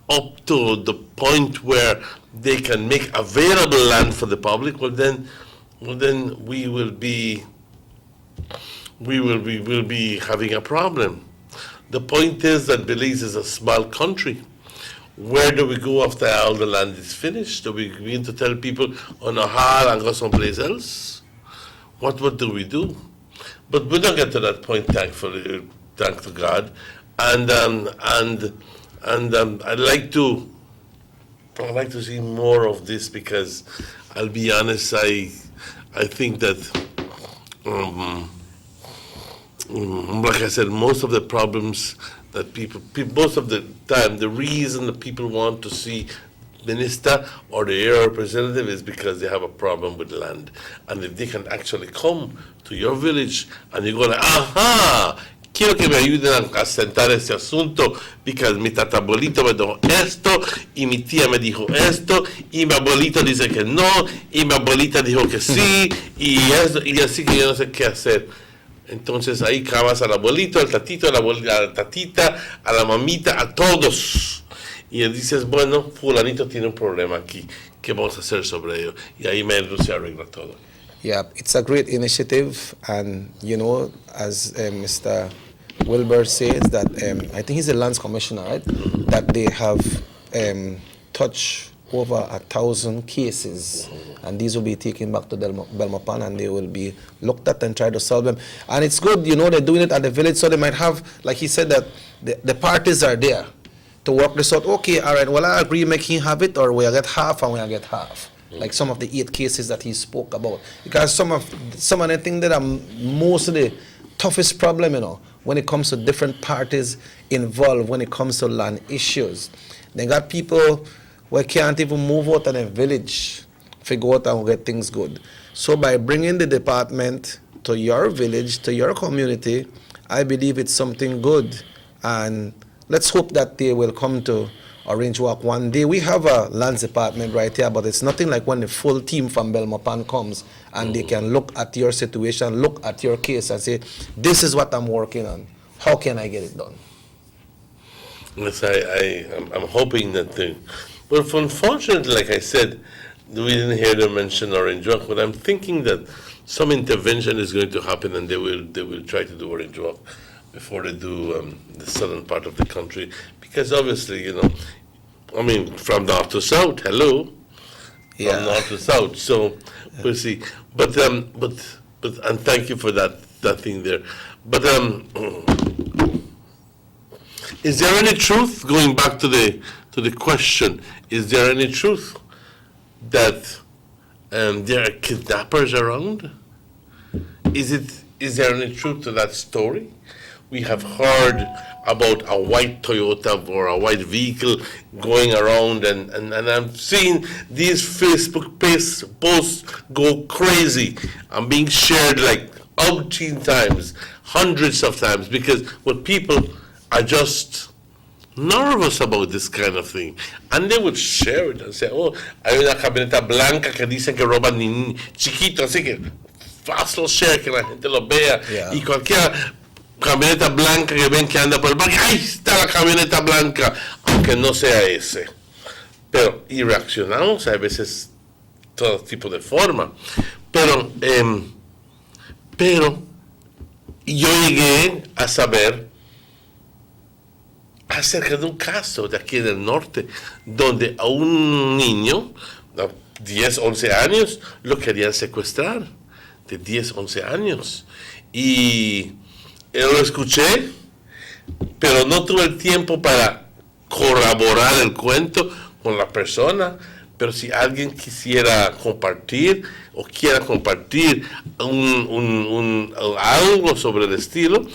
up to the point where they can make available land for the public, well then we will be having a problem. The point is that Belize is a small country. Where do we go after all the land is finished? Do we begin to tell people on a hall and go someplace else? What do we do? But we don't get to that point, thankfully, thank to God. And I'd like to see more of this, because I'll be honest, I think that like I said, most of the problems that people most of the time, the reason that people want to see minister or the area representative is because they have a problem with land. And if they can actually come to your village and you go like, aha, quiero que me ayuden a sentar este asunto, because mi tatabuelito me dijo esto, y mi tía me dijo esto, y mi abuelito dice que no, y mi abuelita dijo que sí, y así que yo no sé qué hacer. Entonces ahí acabas al abuelito, al tatito, a la tatita, a la mamita, a todos. Y dices, bueno, fulanito tiene un problema aquí, ¿qué vamos a hacer sobre ello? Y ahí se arregla todo. Yeah, it's a great initiative, and you know, as Mr. Wilbur says, that I think he's the lands commissioner, right? That they have touched over 1,000 cases, and these will be taken back to Belmopan, and they will be looked at and try to solve them. And it's good, you know, they're doing it at the village, so they might have, like he said, that the parties are there to work this out. Okay, all right, well, I agree, make him have it, or we'll get half and we'll get half. Like some of the 8 cases that he spoke about. Because some of the things that are most of the toughest problem, you know, when it comes to different parties involved, when it comes to land issues. They got people who can't even move out of their village, figure out and get things good. So by bringing the department to your village, to your community, I believe it's something good. And let's hope that they will come to Orange Walk one day. We have a lands department right here, but it's nothing like when the full team from Belmopan comes and they can look at your situation, look at your case and say, this is what I'm working on. How can I get it done? Yes, I'm hoping that but unfortunately, like I said, we didn't hear them mention Orange Walk, but I'm thinking that some intervention is going to happen, and they will try to do Orange Walk before they do the southern part of the country, because obviously, you know, I mean, from north to south, hello, yeah. From north to south. So we'll see. But and thank you for that thing there. But is there any truth, going back to the question? Is there any truth that there are kidnappers around? Is there any truth to that story? we have heard about a white Toyota or a white vehicle going around, and I'm seeing these Facebook posts go crazy. I'm being shared like umpteen times, hundreds of times, because what people are just nervous about this kind of thing. And they would share it and say, oh, hay una camioneta blanca que dicen que roban niños chiquitos, así que hazlo share, que la gente lo vea. Y cualquier camioneta blanca que ven que anda por el parque, ¡ay, está la camioneta blanca! Aunque no sea ese. Pero, y reaccionamos a veces todo tipo de forma. Pero yo llegué a saber acerca de un caso de aquí del norte, donde a un niño de 10, 11 años lo querían secuestrar, de 10, 11 años. Y lo escuché, pero no tuve el tiempo para corroborar el cuento con la persona. Pero si alguien quisiera compartir o quiera compartir algo sobre el estilo,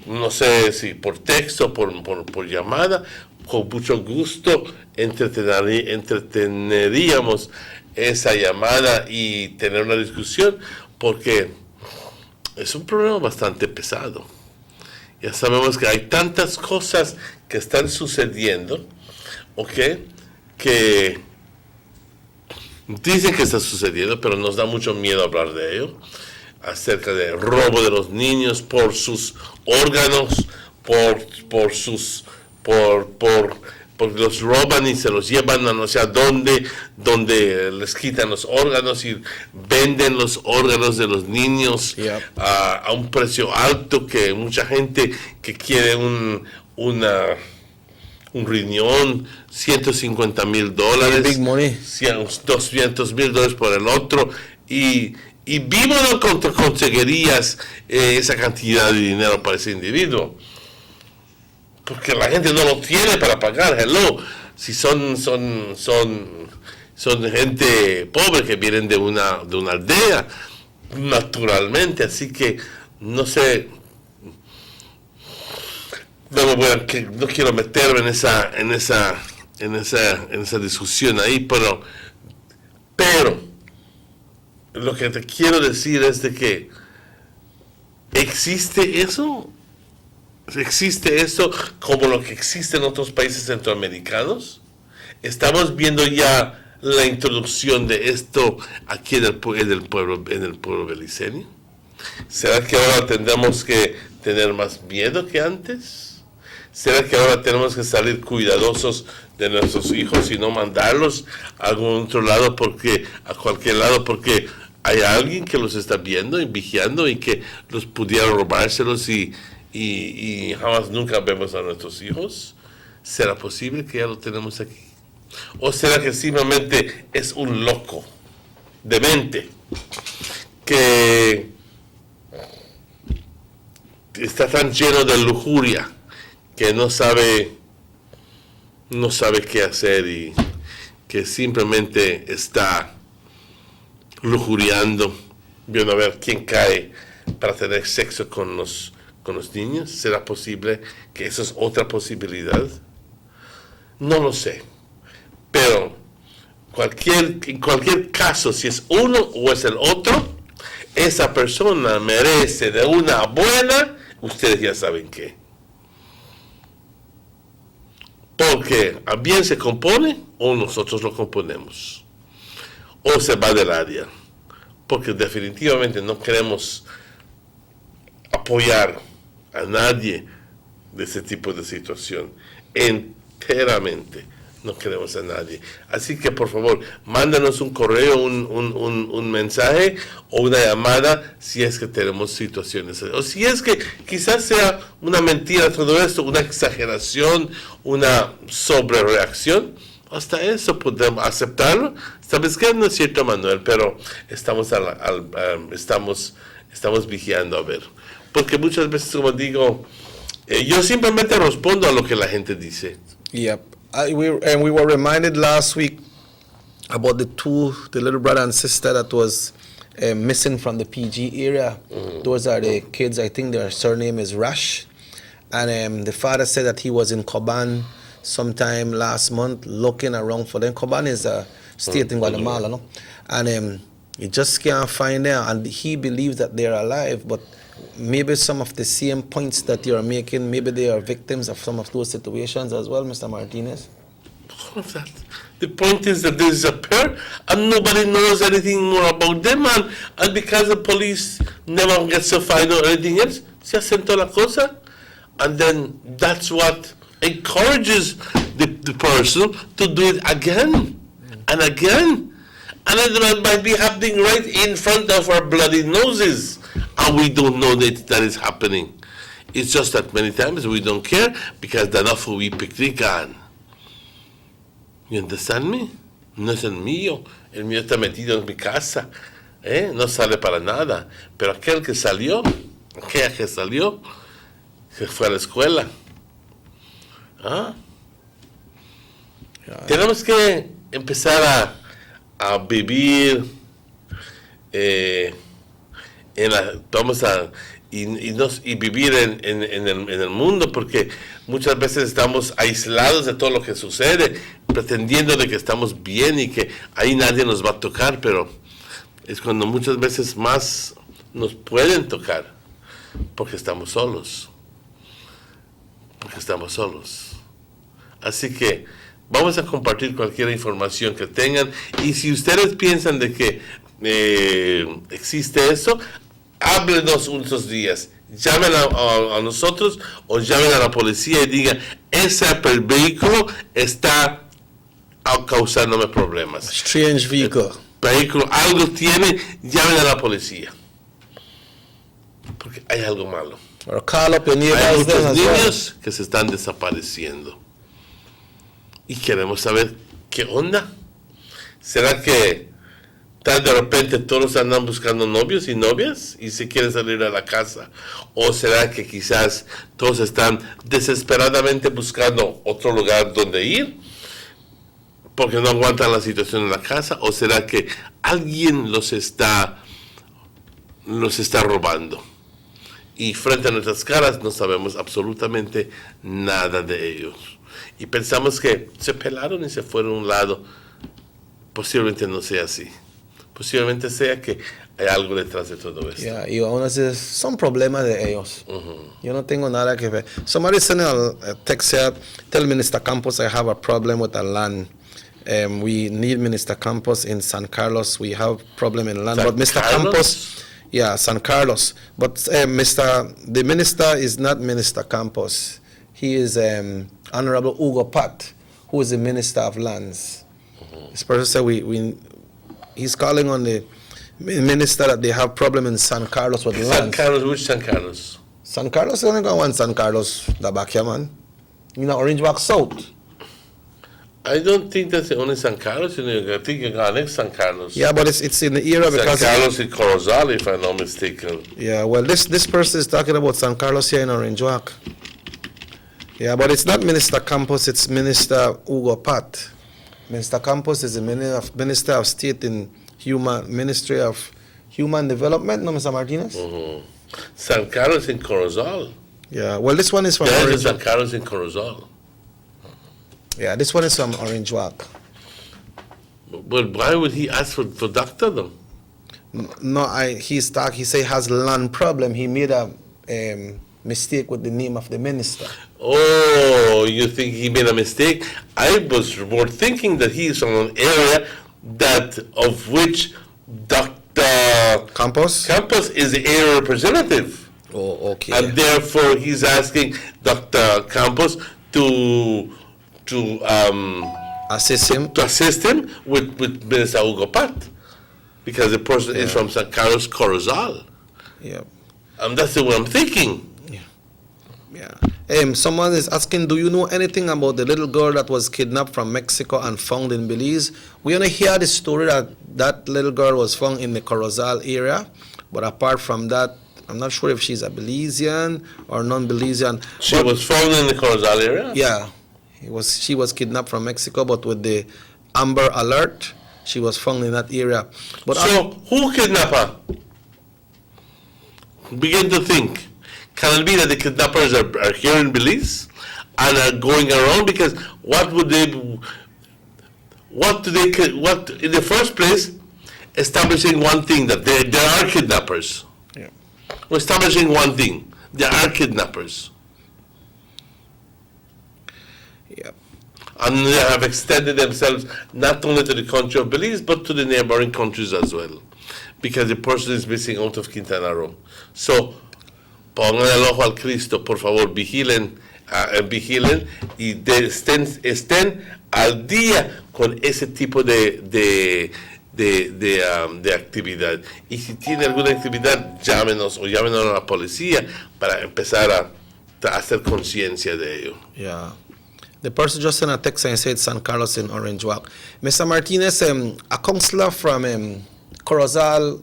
no sé si por texto, por llamada, con mucho gusto entreteneríamos esa llamada y tener una discusión, porque es un problema bastante pesado. Ya sabemos que hay tantas cosas que están sucediendo, ¿ok? Que dicen que está sucediendo, pero nos da mucho miedo hablar de ello, acerca del robo de los niños por sus órganos, porque los roban y se los llevan a no sé a dónde, donde les quitan los órganos y venden los órganos de los niños a un precio alto, que mucha gente que quiere un riñón, $150,000, big money. $200,000 por el otro, y vivo no conseguirías esa cantidad de dinero para ese individuo, porque la gente no lo tiene para pagar. Hello, si son gente pobre que vienen de una aldea, naturalmente. Así que no sé, no quiero meterme en esa discusión ahí, pero lo que te quiero decir es de que existe eso como lo que existe en otros países centroamericanos. Estamos viendo ya la introducción de esto aquí en el pueblo beliceño. ¿Será que ahora tendremos que tener más miedo que antes? ¿Será que ahora tenemos que salir cuidadosos de nuestros hijos y no mandarlos a algún otro lado, a cualquier lado, porque hay alguien que los está viendo y vigiando y que los pudiera robárselos y jamás nunca vemos a nuestros hijos? ¿Será posible que ya lo tenemos aquí? ¿O será que simplemente es un loco demente que está tan lleno de lujuria que no sabe qué hacer y que simplemente está lujuriando, viendo a ver quién cae para tener sexo con los niños? ¿Será posible que eso es otra posibilidad? No lo sé, pero en cualquier caso, si es uno o es el otro, esa persona merece de una buena, ustedes ya saben qué. Porque a bien se compone o nosotros lo componemos, o se va del área, porque definitivamente no queremos apoyar a nadie de ese tipo de situación. Enteramente no queremos a nadie. Así que por favor, mándanos un correo, un mensaje o una llamada si es que tenemos situaciones, o si es que quizás sea una mentira todo esto, una exageración, una sobrereacción. Hasta eso podemos aceptarlo. Sabes que no es cierto, Manuel, pero estamos vigiando a ver, porque muchas veces, como digo, yo simplemente respondo a lo que la gente dice. Yep. We were reminded last week about the little brother and sister that was missing from the PG area. Those are the kids, I think their surname is Rash. And the father said that he was in Coban sometime last month looking around for them. Coban is a state in Guatemala, no? And he just can't find them. And he believes that they're alive, but maybe some of the same points that you're making, maybe they are victims of some of those situations as well, Mr. Martinez. What's that? The point is that they disappear and nobody knows anything more about them, and because the police never gets to find out anything else, se hacen toda la cosa. And then that's what encourages the person to do it again and again. And it might be happening right in front of our bloody noses, and we don't know that is happening. It's just that many times we don't care because the enough we picnican. You understand me? No es el mío está metido en mi casa, no sale para nada. Pero aquella que salió, se fue a la escuela. Tenemos que empezar a vivir y vivir en el mundo, porque muchas veces estamos aislados de todo lo que sucede, pretendiendo de que estamos bien y que ahí nadie nos va a tocar, pero es cuando muchas veces más nos pueden tocar, porque estamos solos. Así que vamos a compartir cualquier información que tengan, y si ustedes piensan de que existe eso, háblenos unos días, llamen a nosotros o llamen a la policía y digan, ese vehículo está causándome problemas. Strange vehicle. Vehículo, algo tiene, llamen a la policía, porque hay algo malo. Hay muchos niños que se están desapareciendo y queremos saber qué onda. ¿Será que de repente todos andan buscando novios y novias y se quieren salir a la casa? ¿O será que quizás todos están desesperadamente buscando otro lugar donde ir porque no aguantan la situación en la casa? ¿O será que alguien los está robando? Y frente a nuestras caras no sabemos absolutamente nada de ellos. Y pensamos que se pelaron y se fueron a un lado. Posiblemente no sea así. Posiblemente sea que hay algo detrás de todo esto. Y aún así son problemas de ellos. Yo no tengo nada que ver. Somebody sent a text here, tell Minister Campos I have a problem with the land. We need Minister Campos in San Carlos. We have problem in land. But Mr. Campos, San Carlos. But the minister is not Minister Campos. He is Honorable Hugo Pat, who is the Minister of Lands. This person said he's calling on the minister that they have problem in San Carlos with land. San Carlos, which San Carlos? San Carlos, only got one San Carlos, the back here, man. You know, Orange Walk South. I don't think that's the only San Carlos. I think you got next San Carlos. Yeah, but it's in the era because San Carlos in Corozal, if I'm not mistaken. Yeah, well, this person is talking about San Carlos here in Orange Walk. Yeah, but it's not Minister Campos, it's Minister Hugo Pat. Minister Campos is the Minister of State in Ministry of Human Development, no, Mr. Martinez? San Carlos in Corozal. Yeah, well, this one is from Orange Walk. San Carlos in Corozal. Yeah, this one is from Orange Walk. But why would he ask for doctor though? No, he say has land problem. He made a mistake with the name of the minister. Oh, you think he made a mistake? I was more thinking that he is from an area of which Dr. Campos is the area representative. Oh, okay. And therefore he's asking Dr. Campos to assist him with Minister Hugo Pat, because the person is from San Carlos Corozal. Yeah. That's the way I'm thinking. Yeah. Someone is asking, do you know anything about the little girl that was kidnapped from Mexico and found in Belize? We only hear the story that little girl was found in the Corozal area, but apart from that, I'm not sure if she's a Belizean or non-Belizean. She was found in the Corozal area? Yeah. She was kidnapped from Mexico, but with the Amber Alert, she was found in that area. But so, who kidnapped her? Begin to think. Can it be that the kidnappers are here in Belize and are going around? Because what in the first place, establishing one thing, that there are kidnappers. Yeah. We're establishing one thing, there are kidnappers. Yeah. And they have extended themselves not only to the country of Belize, but to the neighboring countries as well. Because the person is missing out of Quintana Roo. So, pongan el ojo al Cristo, por favor, vigilen y estén al día con ese tipo de actividad. Y si tiene alguna actividad, llámenos a la policía para empezar a hacer conciencia de ello. Yeah. The person just sent a text and said San Carlos in Orange Walk. Mr. Martinez, a counselor from Corozal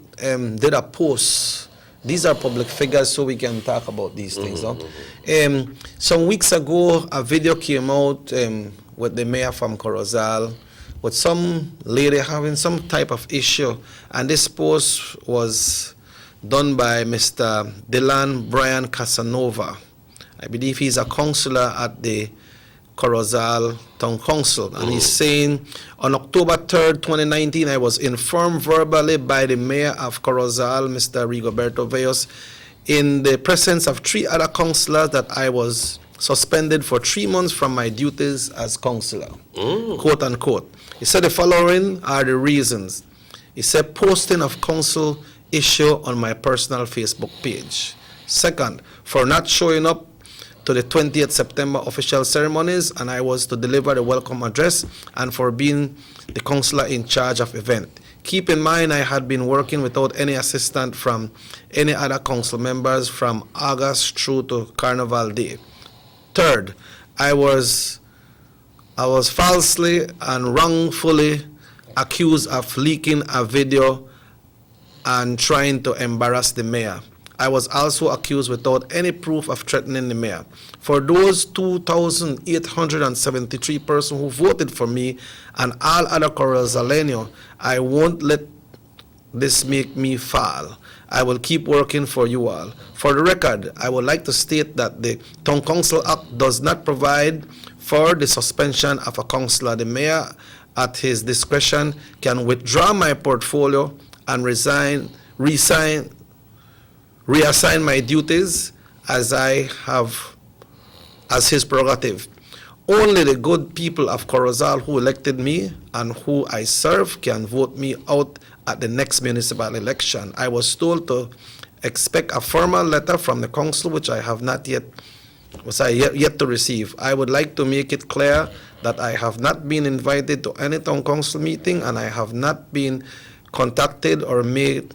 did a post. These are public figures, so we can talk about these things. Some weeks ago, a video came out with the mayor from Corozal, with some lady having some type of issue, and this post was done by Mr. Dylan Brian Casanova. I believe he's a counselor at the Corozal Town Council, and he's saying, on October 3rd, 2019, I was informed verbally by the mayor of Corozal, Mr. Rigoberto Veos, in the presence of 3 other councillors, that I was suspended for 3 months from my duties as councillor, quote unquote. He said the following are the reasons. He said, posting of council issue on my personal Facebook page. Second, for not showing up to the 20th September official ceremonies, and I was to deliver the welcome address, and for being the councillor in charge of event. Keep in mind, I had been working without any assistance from any other council members from August through to Carnival Day. Third, I was falsely and wrongfully accused of leaking a video and trying to embarrass the mayor. I was also accused without any proof of threatening the mayor. For those 2,873 persons who voted for me and all other Corozaleños, I won't let this make me fall. I will keep working for you all. For the record, I would like to state that the Town Council Act does not provide for the suspension of a councillor. The mayor, at his discretion, can withdraw my portfolio and reassign my duties as his prerogative. Only the good people of Corozal who elected me and who I serve can vote me out at the next municipal election. I was told to expect a formal letter from the council, which I have not yet to receive. I would like to make it clear that I have not been invited to any town council meeting, and I have not been contacted or made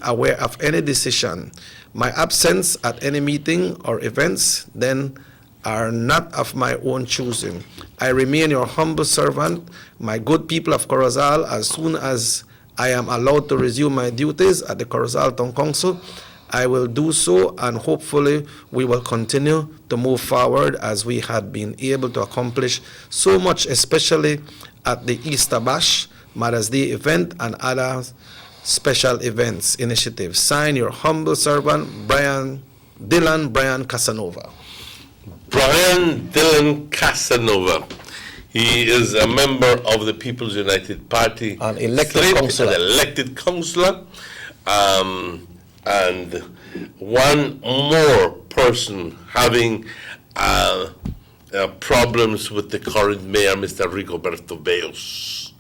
aware of any decision. My absence at any meeting or events then are not of my own choosing. I remain your humble servant, my good people of Corozal. As soon as I am allowed to resume my duties at the Corozal Town Council, I will do so, and hopefully we will continue to move forward as we had been able to accomplish so much, especially at the Easter Bash, Mother's Day event, and other special events, initiatives. Sign, your humble servant, Dylan Brian Casanova. Brian Dylan Casanova. He is a member of the People's United Party. An elected councillor. And one more person having problems with the current mayor, Mr. Rigoberto Veos.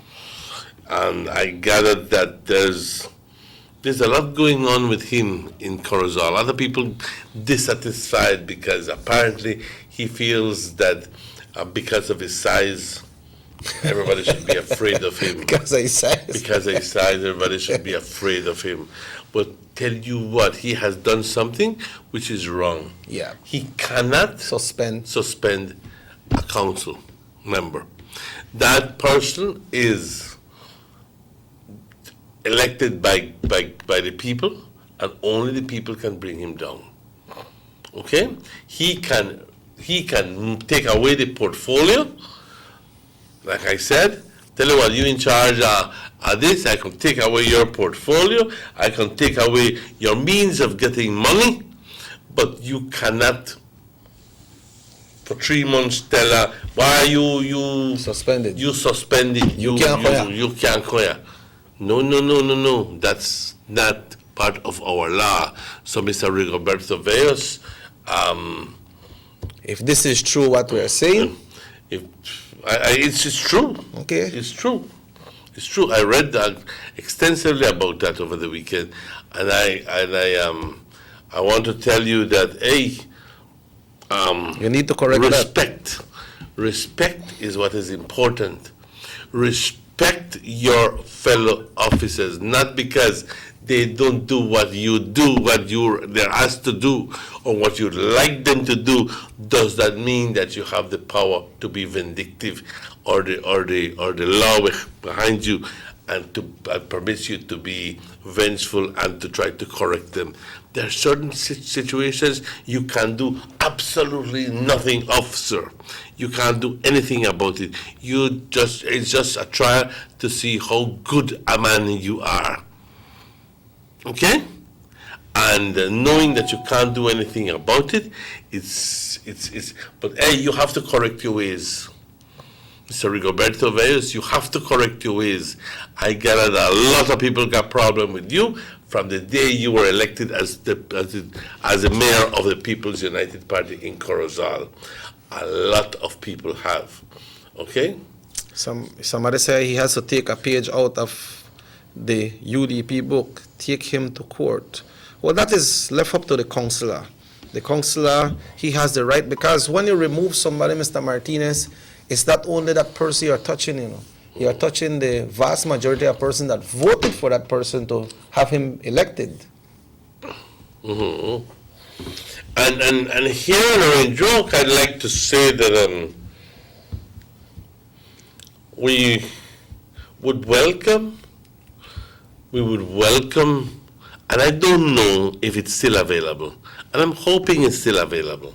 And I gathered that there's a lot going on with him in Corozal. Other people dissatisfied because apparently he feels that because of his size, everybody should be afraid of him. Because of his size? Because of his size, everybody should be afraid of him. But tell you what, he has done something which is wrong. Yeah. He cannot suspend a council member. That person is elected by the people, and only the people can bring him down. Okay? He can take away the portfolio, like I said, Tell you what, you in charge of this, I can take away your portfolio, I can take away your means of getting money, but you cannot, for 3 months, tell her, why you suspended. You suspended. You can't hire. No. That's not part of our law. So, Mr. Rigoberto Veos, if this is true, what we're saying, it's true. Okay, it's true. It's true. I read extensively about that over the weekend, and I want to tell you that you need to correct respect. Respect is what is important. Respect your fellow officers, not because they don't do what you do, what they're asked to do, or what you'd like them to do. Does that mean that you have the power to be vindictive, or the law behind you, and to permits you to be vengeful and to try to correct them? There are certain situations you can do absolutely nothing, officer. You can't do anything about it. It's just a trial to see how good a man you are. Okay? And knowing that you can't do anything about it, but hey, you have to correct your ways. Mr. Rigoberto Veos, you have to correct your ways. I gather that a lot of people got problem with you from the day you were elected as the mayor of the People's United Party in Corozal. A lot of people have. Okay? Somebody say he has to take a page out of the UDP book, take him to court. Well, that is left up to the councillor. The councillor, he has the right, because when you remove somebody, Mr. Martinez, it's not only that person you're touching, You're touching the vast majority of person that voted for that person to have him elected. Mm-hmm. And here in Orange Walk, I'd like to say that we would welcome, and I don't know if it's still available, and I'm hoping it's still available.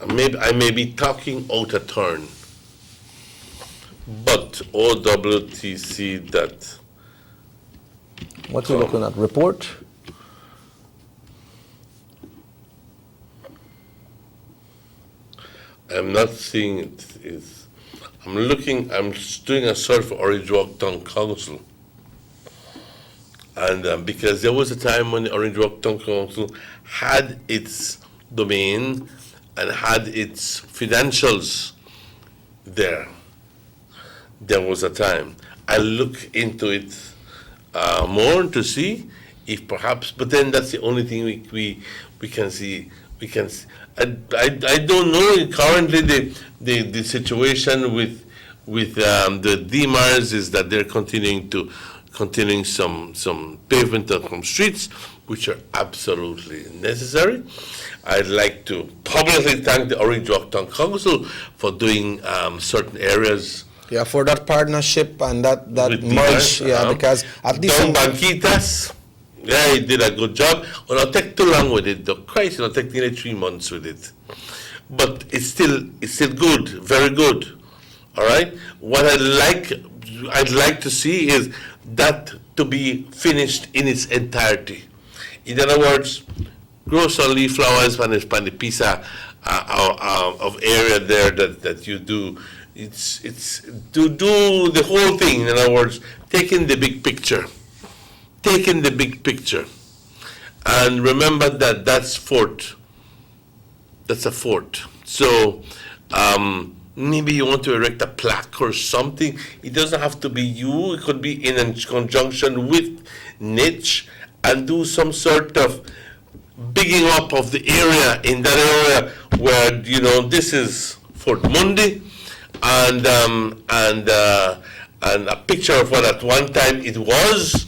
I may be talking out of turn, but OWTC that. What you're looking at? Report? I'm not seeing it. I'm doing a search for Orange Walk Town Council. And because there was a time when the Orange Walk Town Council had its domain and had its financials there. There was a time. I look into it more to see if perhaps, but then that's the only thing we can see. I don't know currently the situation with the DMARS is that they're continuing some pavement of some streets, which are absolutely necessary. I'd like to publicly thank the Orange Walk Town Council for doing certain areas. Yeah, for that partnership and that merge. Because at least Don Banquitas, yeah, he did a good job. It'll take too long with it, though. Christ, it'll take nearly 3 months with it. But it's still good, very good. All right. What I'd like to see is that to be finished in its entirety. In other words, grow some leaf flowers on the piece of area there that you do. It's to do the whole thing. In other words, taking the big picture. And remember that that's fort. That's a fort. So maybe you want to erect a plaque or something. It doesn't have to be you. It could be in conjunction with Niche, and do some sort of bigging up of the area, in that area where, this is Fort Mundi, and a picture of what at one time it was,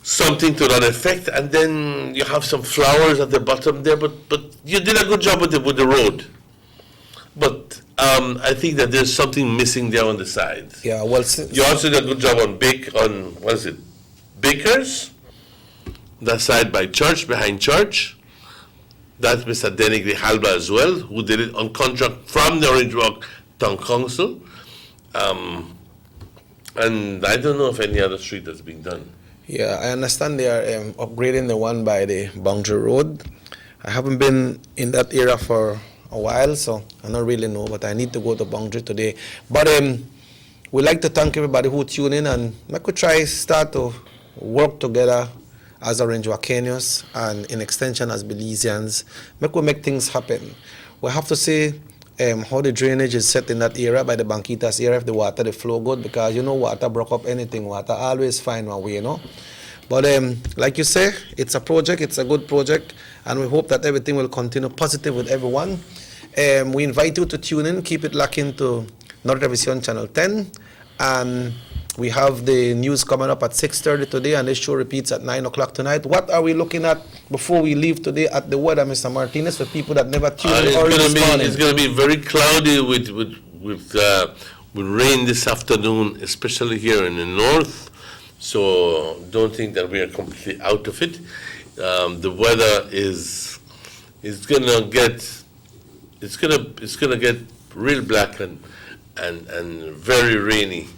something to that effect, and then you have some flowers at the bottom there, but you did a good job with the road. But I think that there's something missing there on the side. Yeah, well, you also did a good job on Bakers, that side by church, behind church. That's Mr. Denis Grijalba as well, who did it on contract from the Orange Walk Town Council. And I don't know if any other street that's being done. Yeah, I understand they are upgrading the one by the Boundary Road. I haven't been in that area for a while, so I don't really know, but I need to go to Boundary today. But we'd like to thank everybody who tuned in, and I could try start to work together as Orange Wacanians and in extension as Belizeans. Make things happen. We have to see how the drainage is set in that area by the Banquitas area, if the water, the flow good, because water broke up anything. Water always find one way, But like you say, it's a project, it's a good project, and we hope that everything will continue positive with everyone. We invite you to tune in, keep it locked into North Television Channel 10, and we have the news coming up at 6:30 today, and this show repeats at 9 o'clock tonight. What are we looking at before we leave today at the weather, Mr. Martinez, for people that never tuned in early this morning? It's going to be very cloudy with rain this afternoon, especially here in the north. So don't think that we are completely out of it. The weather is gonna get real black and very rainy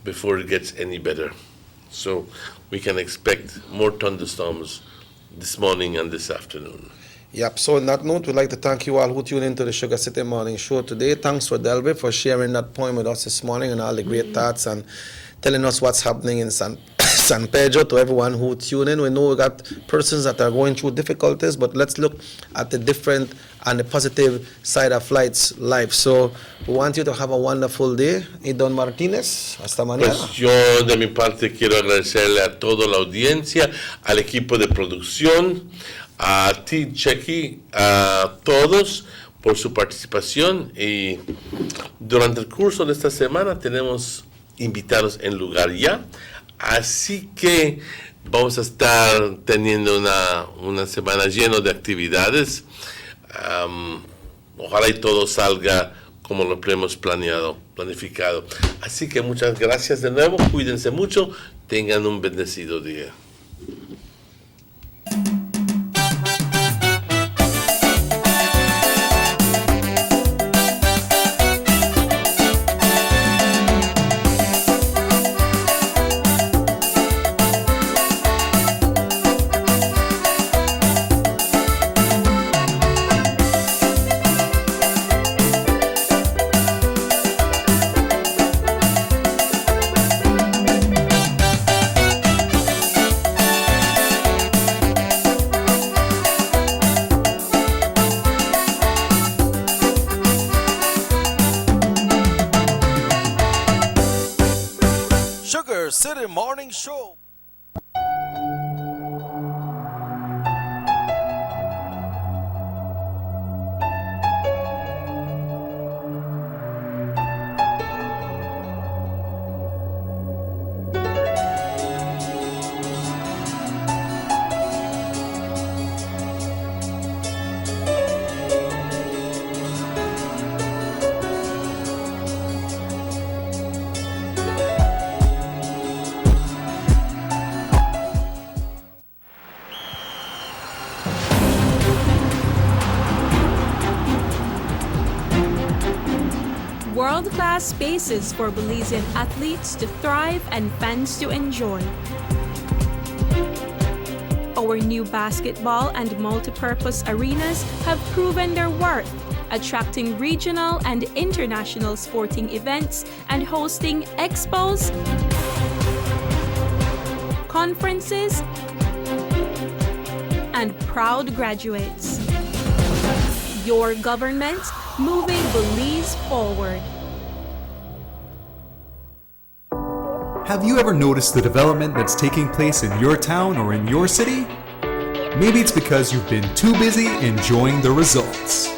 before it gets any better. So we can expect more thunderstorms this morning and this afternoon. Yep, so on that note, we'd like to thank you all who tuned into the Sugar City Morning Show today. Thanks for Delby for sharing that poem with us this morning and all the great thoughts and telling us what's happening in San Pedro. To everyone who tuned in, we know we got persons that are going through difficulties, but let's look at the different and the positive side of life's life. So we want you to have a wonderful day. Y Don Martínez, hasta mañana. Pues yo de mi parte quiero agradecerle a toda la audiencia, al equipo de producción, a ti, Chequi, a todos por su participación, y durante el curso de esta semana tenemos invitados en lugar ya, así que vamos a estar teniendo una semana llena de actividades. Ojalá y todo salga como lo hemos planificado. Así que muchas gracias de nuevo, cuídense mucho, tengan un bendecido día. Sugar City Morning Show. World-class spaces for Belizean athletes to thrive and fans to enjoy. Our new basketball and multipurpose arenas have proven their worth, attracting regional and international sporting events and hosting expos, conferences, and proud graduates. Your government moving Belize forward. Have you ever noticed the development that's taking place in your town or in your city? Maybe it's because you've been too busy enjoying the results.